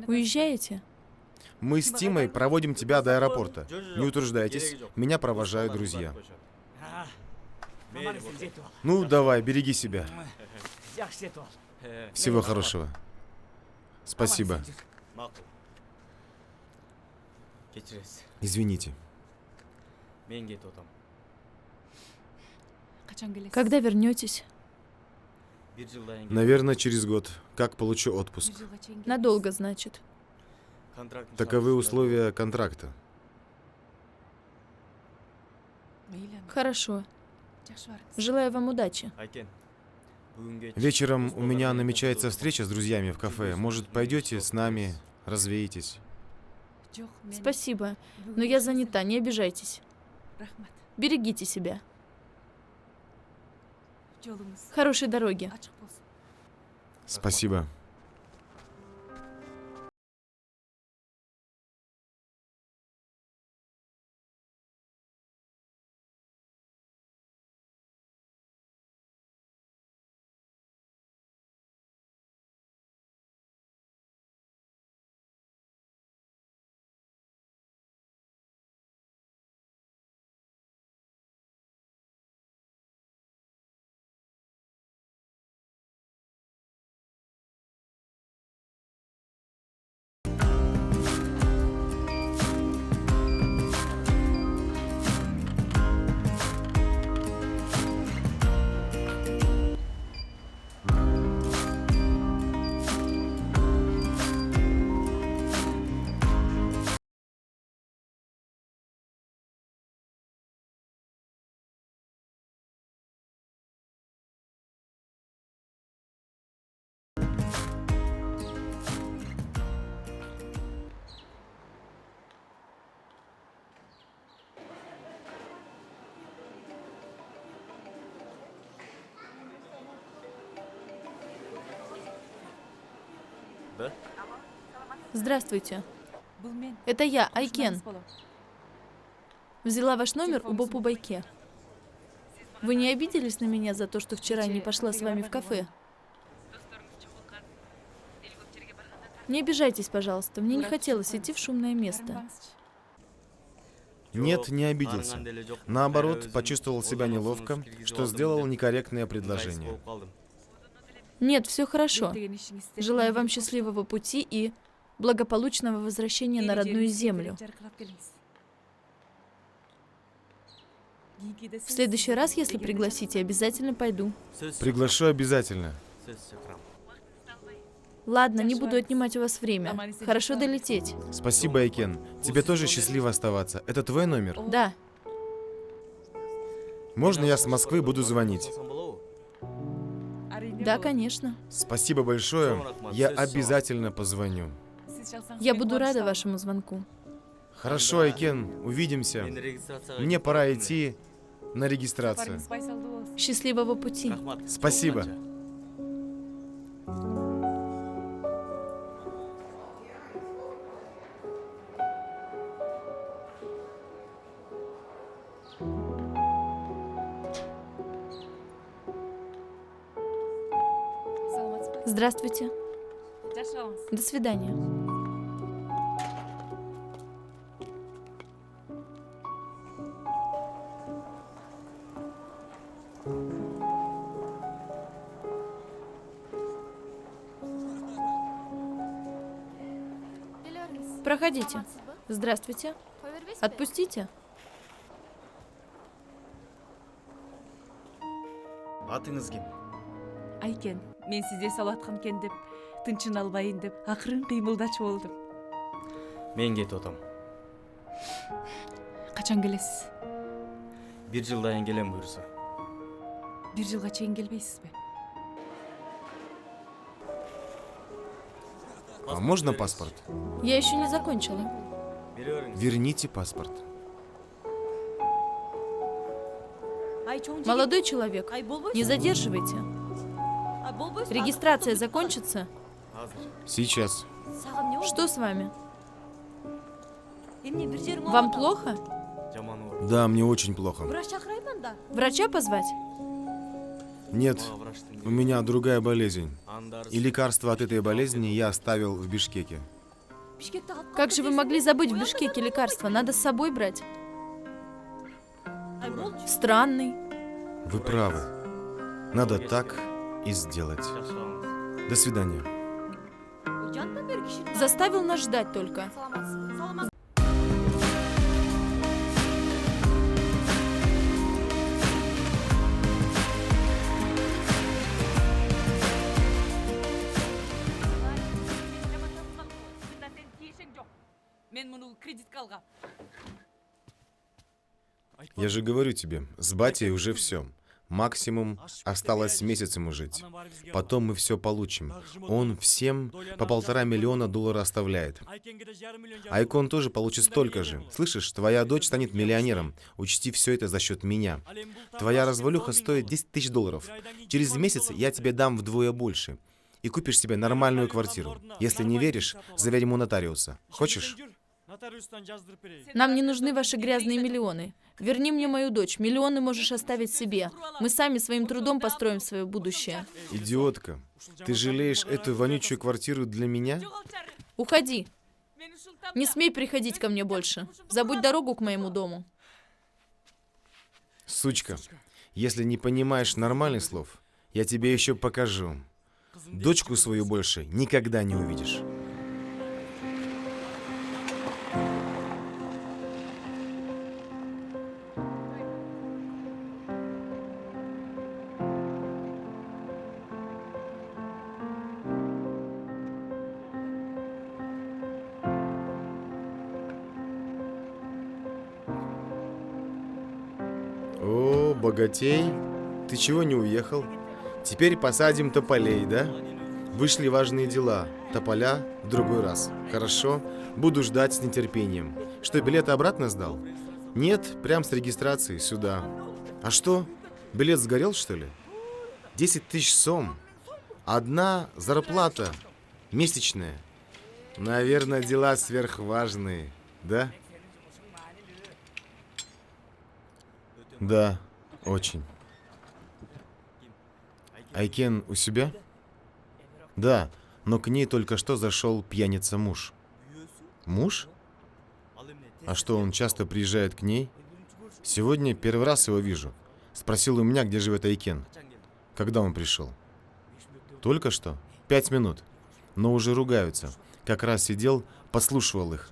Уезжаете? Мы с Тимой проводим тебя до аэропорта. Не утруждайтесь, меня провожают друзья. Ну, давай, береги себя. Всего хорошего. Спасибо. Извините. Когда вернетесь? Наверное, через год, как получу отпуск. Надолго, значит. Таковы условия контракта. Хорошо. Желаю вам удачи. Вечером у меня намечается встреча с друзьями в кафе. Может, пойдете с нами, развеетесь? Спасибо, но я занята, не обижайтесь. Берегите себя. Хорошей дороги. Спасибо. да? Здравствуйте. Это я, Айкен. Взяла ваш номер у Бопу Байке. Вы не обиделись на меня за то, что вчера не пошла с вами в кафе? Не обижайтесь, пожалуйста. Мне не хотелось идти в шумное место. Нет, не обиделся. Наоборот, почувствовал себя неловко, что сделал некорректное предложение. Нет, все хорошо. Желаю вам счастливого пути и благополучного возвращения на родную землю. В следующий раз, если пригласите, обязательно пойду. Приглашу обязательно. Ладно, не буду отнимать у вас время. Хорошо долететь. Спасибо, Айкен. Тебе тоже счастливо оставаться. Это твой номер? Да. Можно я с Москвы буду звонить? Да, конечно. Спасибо большое. Я обязательно позвоню. Я буду рада вашему звонку. Хорошо, Айкен. Увидимся. Мне пора идти на регистрацию. Счастливого пути. Спасибо. Здравствуйте. До свидания. Проходите. Здравствуйте. Отпустите. Атыңыз кім? Айкен, мен сізде салатқым кен деп, тынчын албайын деп, ақырын қимылдачы болдым. Мен кетіп отам. Қачан келесіз? Бір жылдайын келем бұйырса. Бір жылға чейін келбейсіз бе? А можно паспорт? Я еще не закончила. Верните паспорт. Молодой человек, не задерживайте. Регистрация закончится. Сейчас. Что с вами? Вам плохо? Да, мне очень плохо. Врача позвать? Нет, у меня другая болезнь. И лекарство от этой болезни я оставил в Бишкеке. Как же вы могли забыть в Бишкеке лекарства? Надо с собой брать. Странный. Вы правы. Надо так и сделать. До свидания. Заставил нас ждать только. Мен мұны кредитке алғам. Я же говорю тебе, с батей уже все. Максимум осталось месяц ему жить. Потом мы все получим. Он всем по $1,5 миллиона оставляет. Айкон тоже получит столько же. Слышишь, твоя дочь станет миллионером. Учти все это за счет меня. Твоя развалюха стоит $10 000. Через месяц я тебе дам вдвое больше. И купишь себе нормальную квартиру. Если не веришь, заверь ему нотариуса. Хочешь? Нам не нужны ваши грязные миллионы. Верни мне мою дочь. Миллионы можешь оставить себе. Мы сами своим трудом построим свое будущее. Идиотка, ты жалеешь эту вонючую квартиру для меня? Уходи. Не смей приходить ко мне больше. Забудь дорогу к моему дому. Сучка, если не понимаешь нормальных слов, я тебе еще покажу. Дочку свою больше никогда не увидишь. О, богатей, ты чего не уехал? Теперь посадим тополей, да? Вышли важные дела. Тополя в другой раз. Хорошо? Буду ждать с нетерпением. Что, билеты обратно сдал? Нет, прям с регистрации сюда. А что? Билет сгорел, что ли? 10 000 сом. Одна зарплата. Месячные? Наверное, дела сверхважные, да? Да, очень. Айкен у себя? Да, но к ней только что зашел пьяница-муж. Муж? А что, он часто приезжает к ней? Сегодня первый раз его вижу. Спросил у меня, где живет Айкен. Когда он пришел? Только что? 5 минут. Но уже ругаются. Как раз сидел, подслушивал их.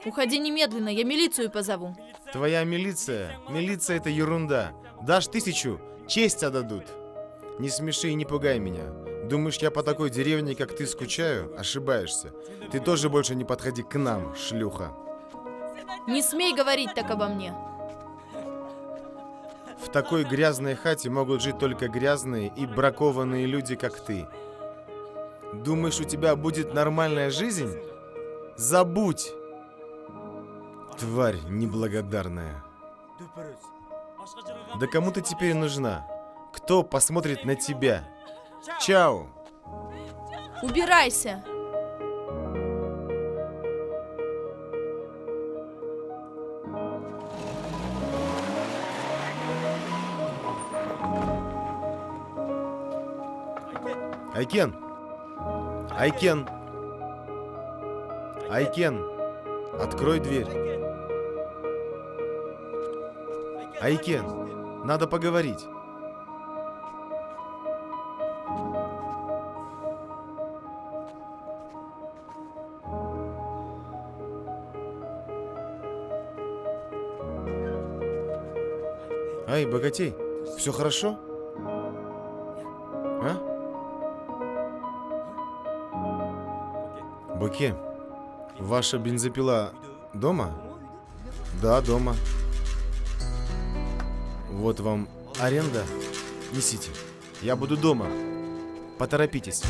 Уходи немедленно, я милицию позову. Твоя милиция? Милиция — это ерунда. Дашь 1000, честь отдадут. Не смеши и не пугай меня. Думаешь, я по такой деревне, как ты, скучаю? Ошибаешься. Ты тоже больше не подходи к нам, шлюха. Не смей говорить так обо мне. В такой грязной хате могут жить только грязные и бракованные люди, как ты. Думаешь, у тебя будет нормальная жизнь? Забудь! Тварь неблагодарная. Да кому ты теперь нужна? Кто посмотрит на тебя? Чао! Убирайся! Айкен! Айкен! Айкен! Открой дверь! Айкен! Надо поговорить! Ай, богатей, все хорошо? А? Боке, ваша бензопила дома? Да, дома. Вот вам аренда. Несите. Я буду дома. Поторопитесь.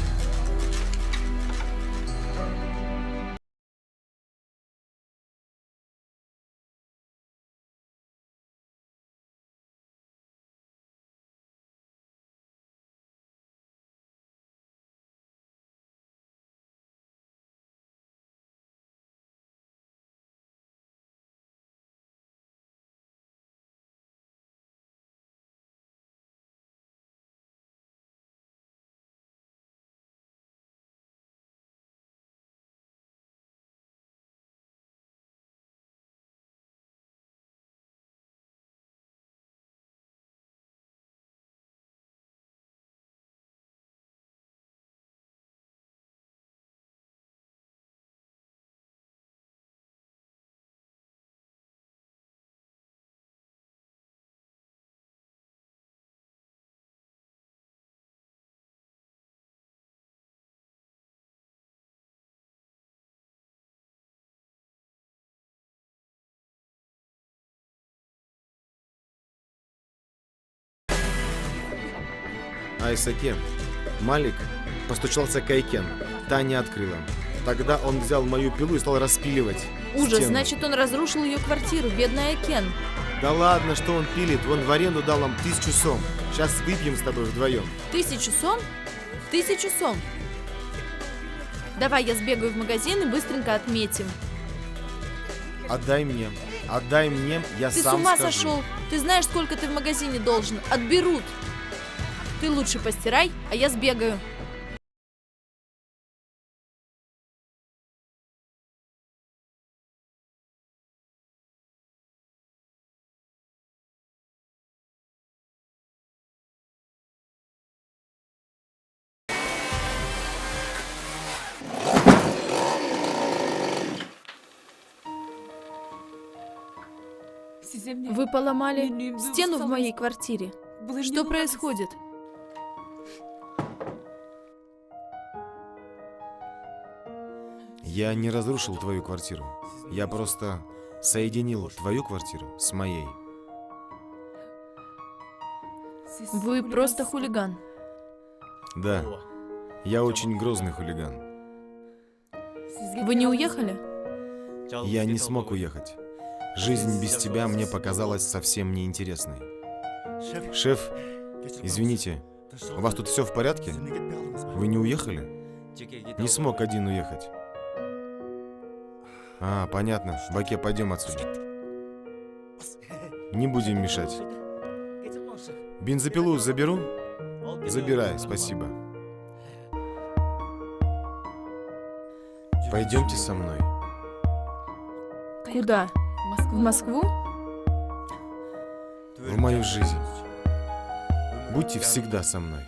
Айсакен. Малик постучался к Айкен. Та не открыла. Тогда он взял мою пилу и стал распиливать Ужас, стену. значит, он разрушил ее квартиру, бедная Кен. Да ладно, что он пилит. Вон в аренду дал нам 1000 сом. Сейчас выпьем с тобой вдвоем. 1000 сом? 1000 сом. Давай я сбегаю в магазин и быстренько отметим. Отдай мне. Отдай мне, я Ты сам с ума скажу. сошел? Ты знаешь, сколько ты в магазине должен? Отберут. Ты лучше постирай, а я сбегаю. Вы поломали стену в моей квартире. Что происходит? Я не разрушил твою квартиру. Я просто соединил твою квартиру с моей. Вы просто хулиган. Да, я очень грозный хулиган. Вы не уехали? Я не смог уехать. Жизнь без тебя мне показалась совсем неинтересной. Шеф, извините, у вас тут все в порядке? Вы не уехали? Не смог один уехать. А, понятно. Баке, пойдем отсюда. Не будем мешать. Бензопилу заберу? Забирай, спасибо. Пойдемте со мной. Куда? В Москву? В мою жизнь. Будьте всегда со мной.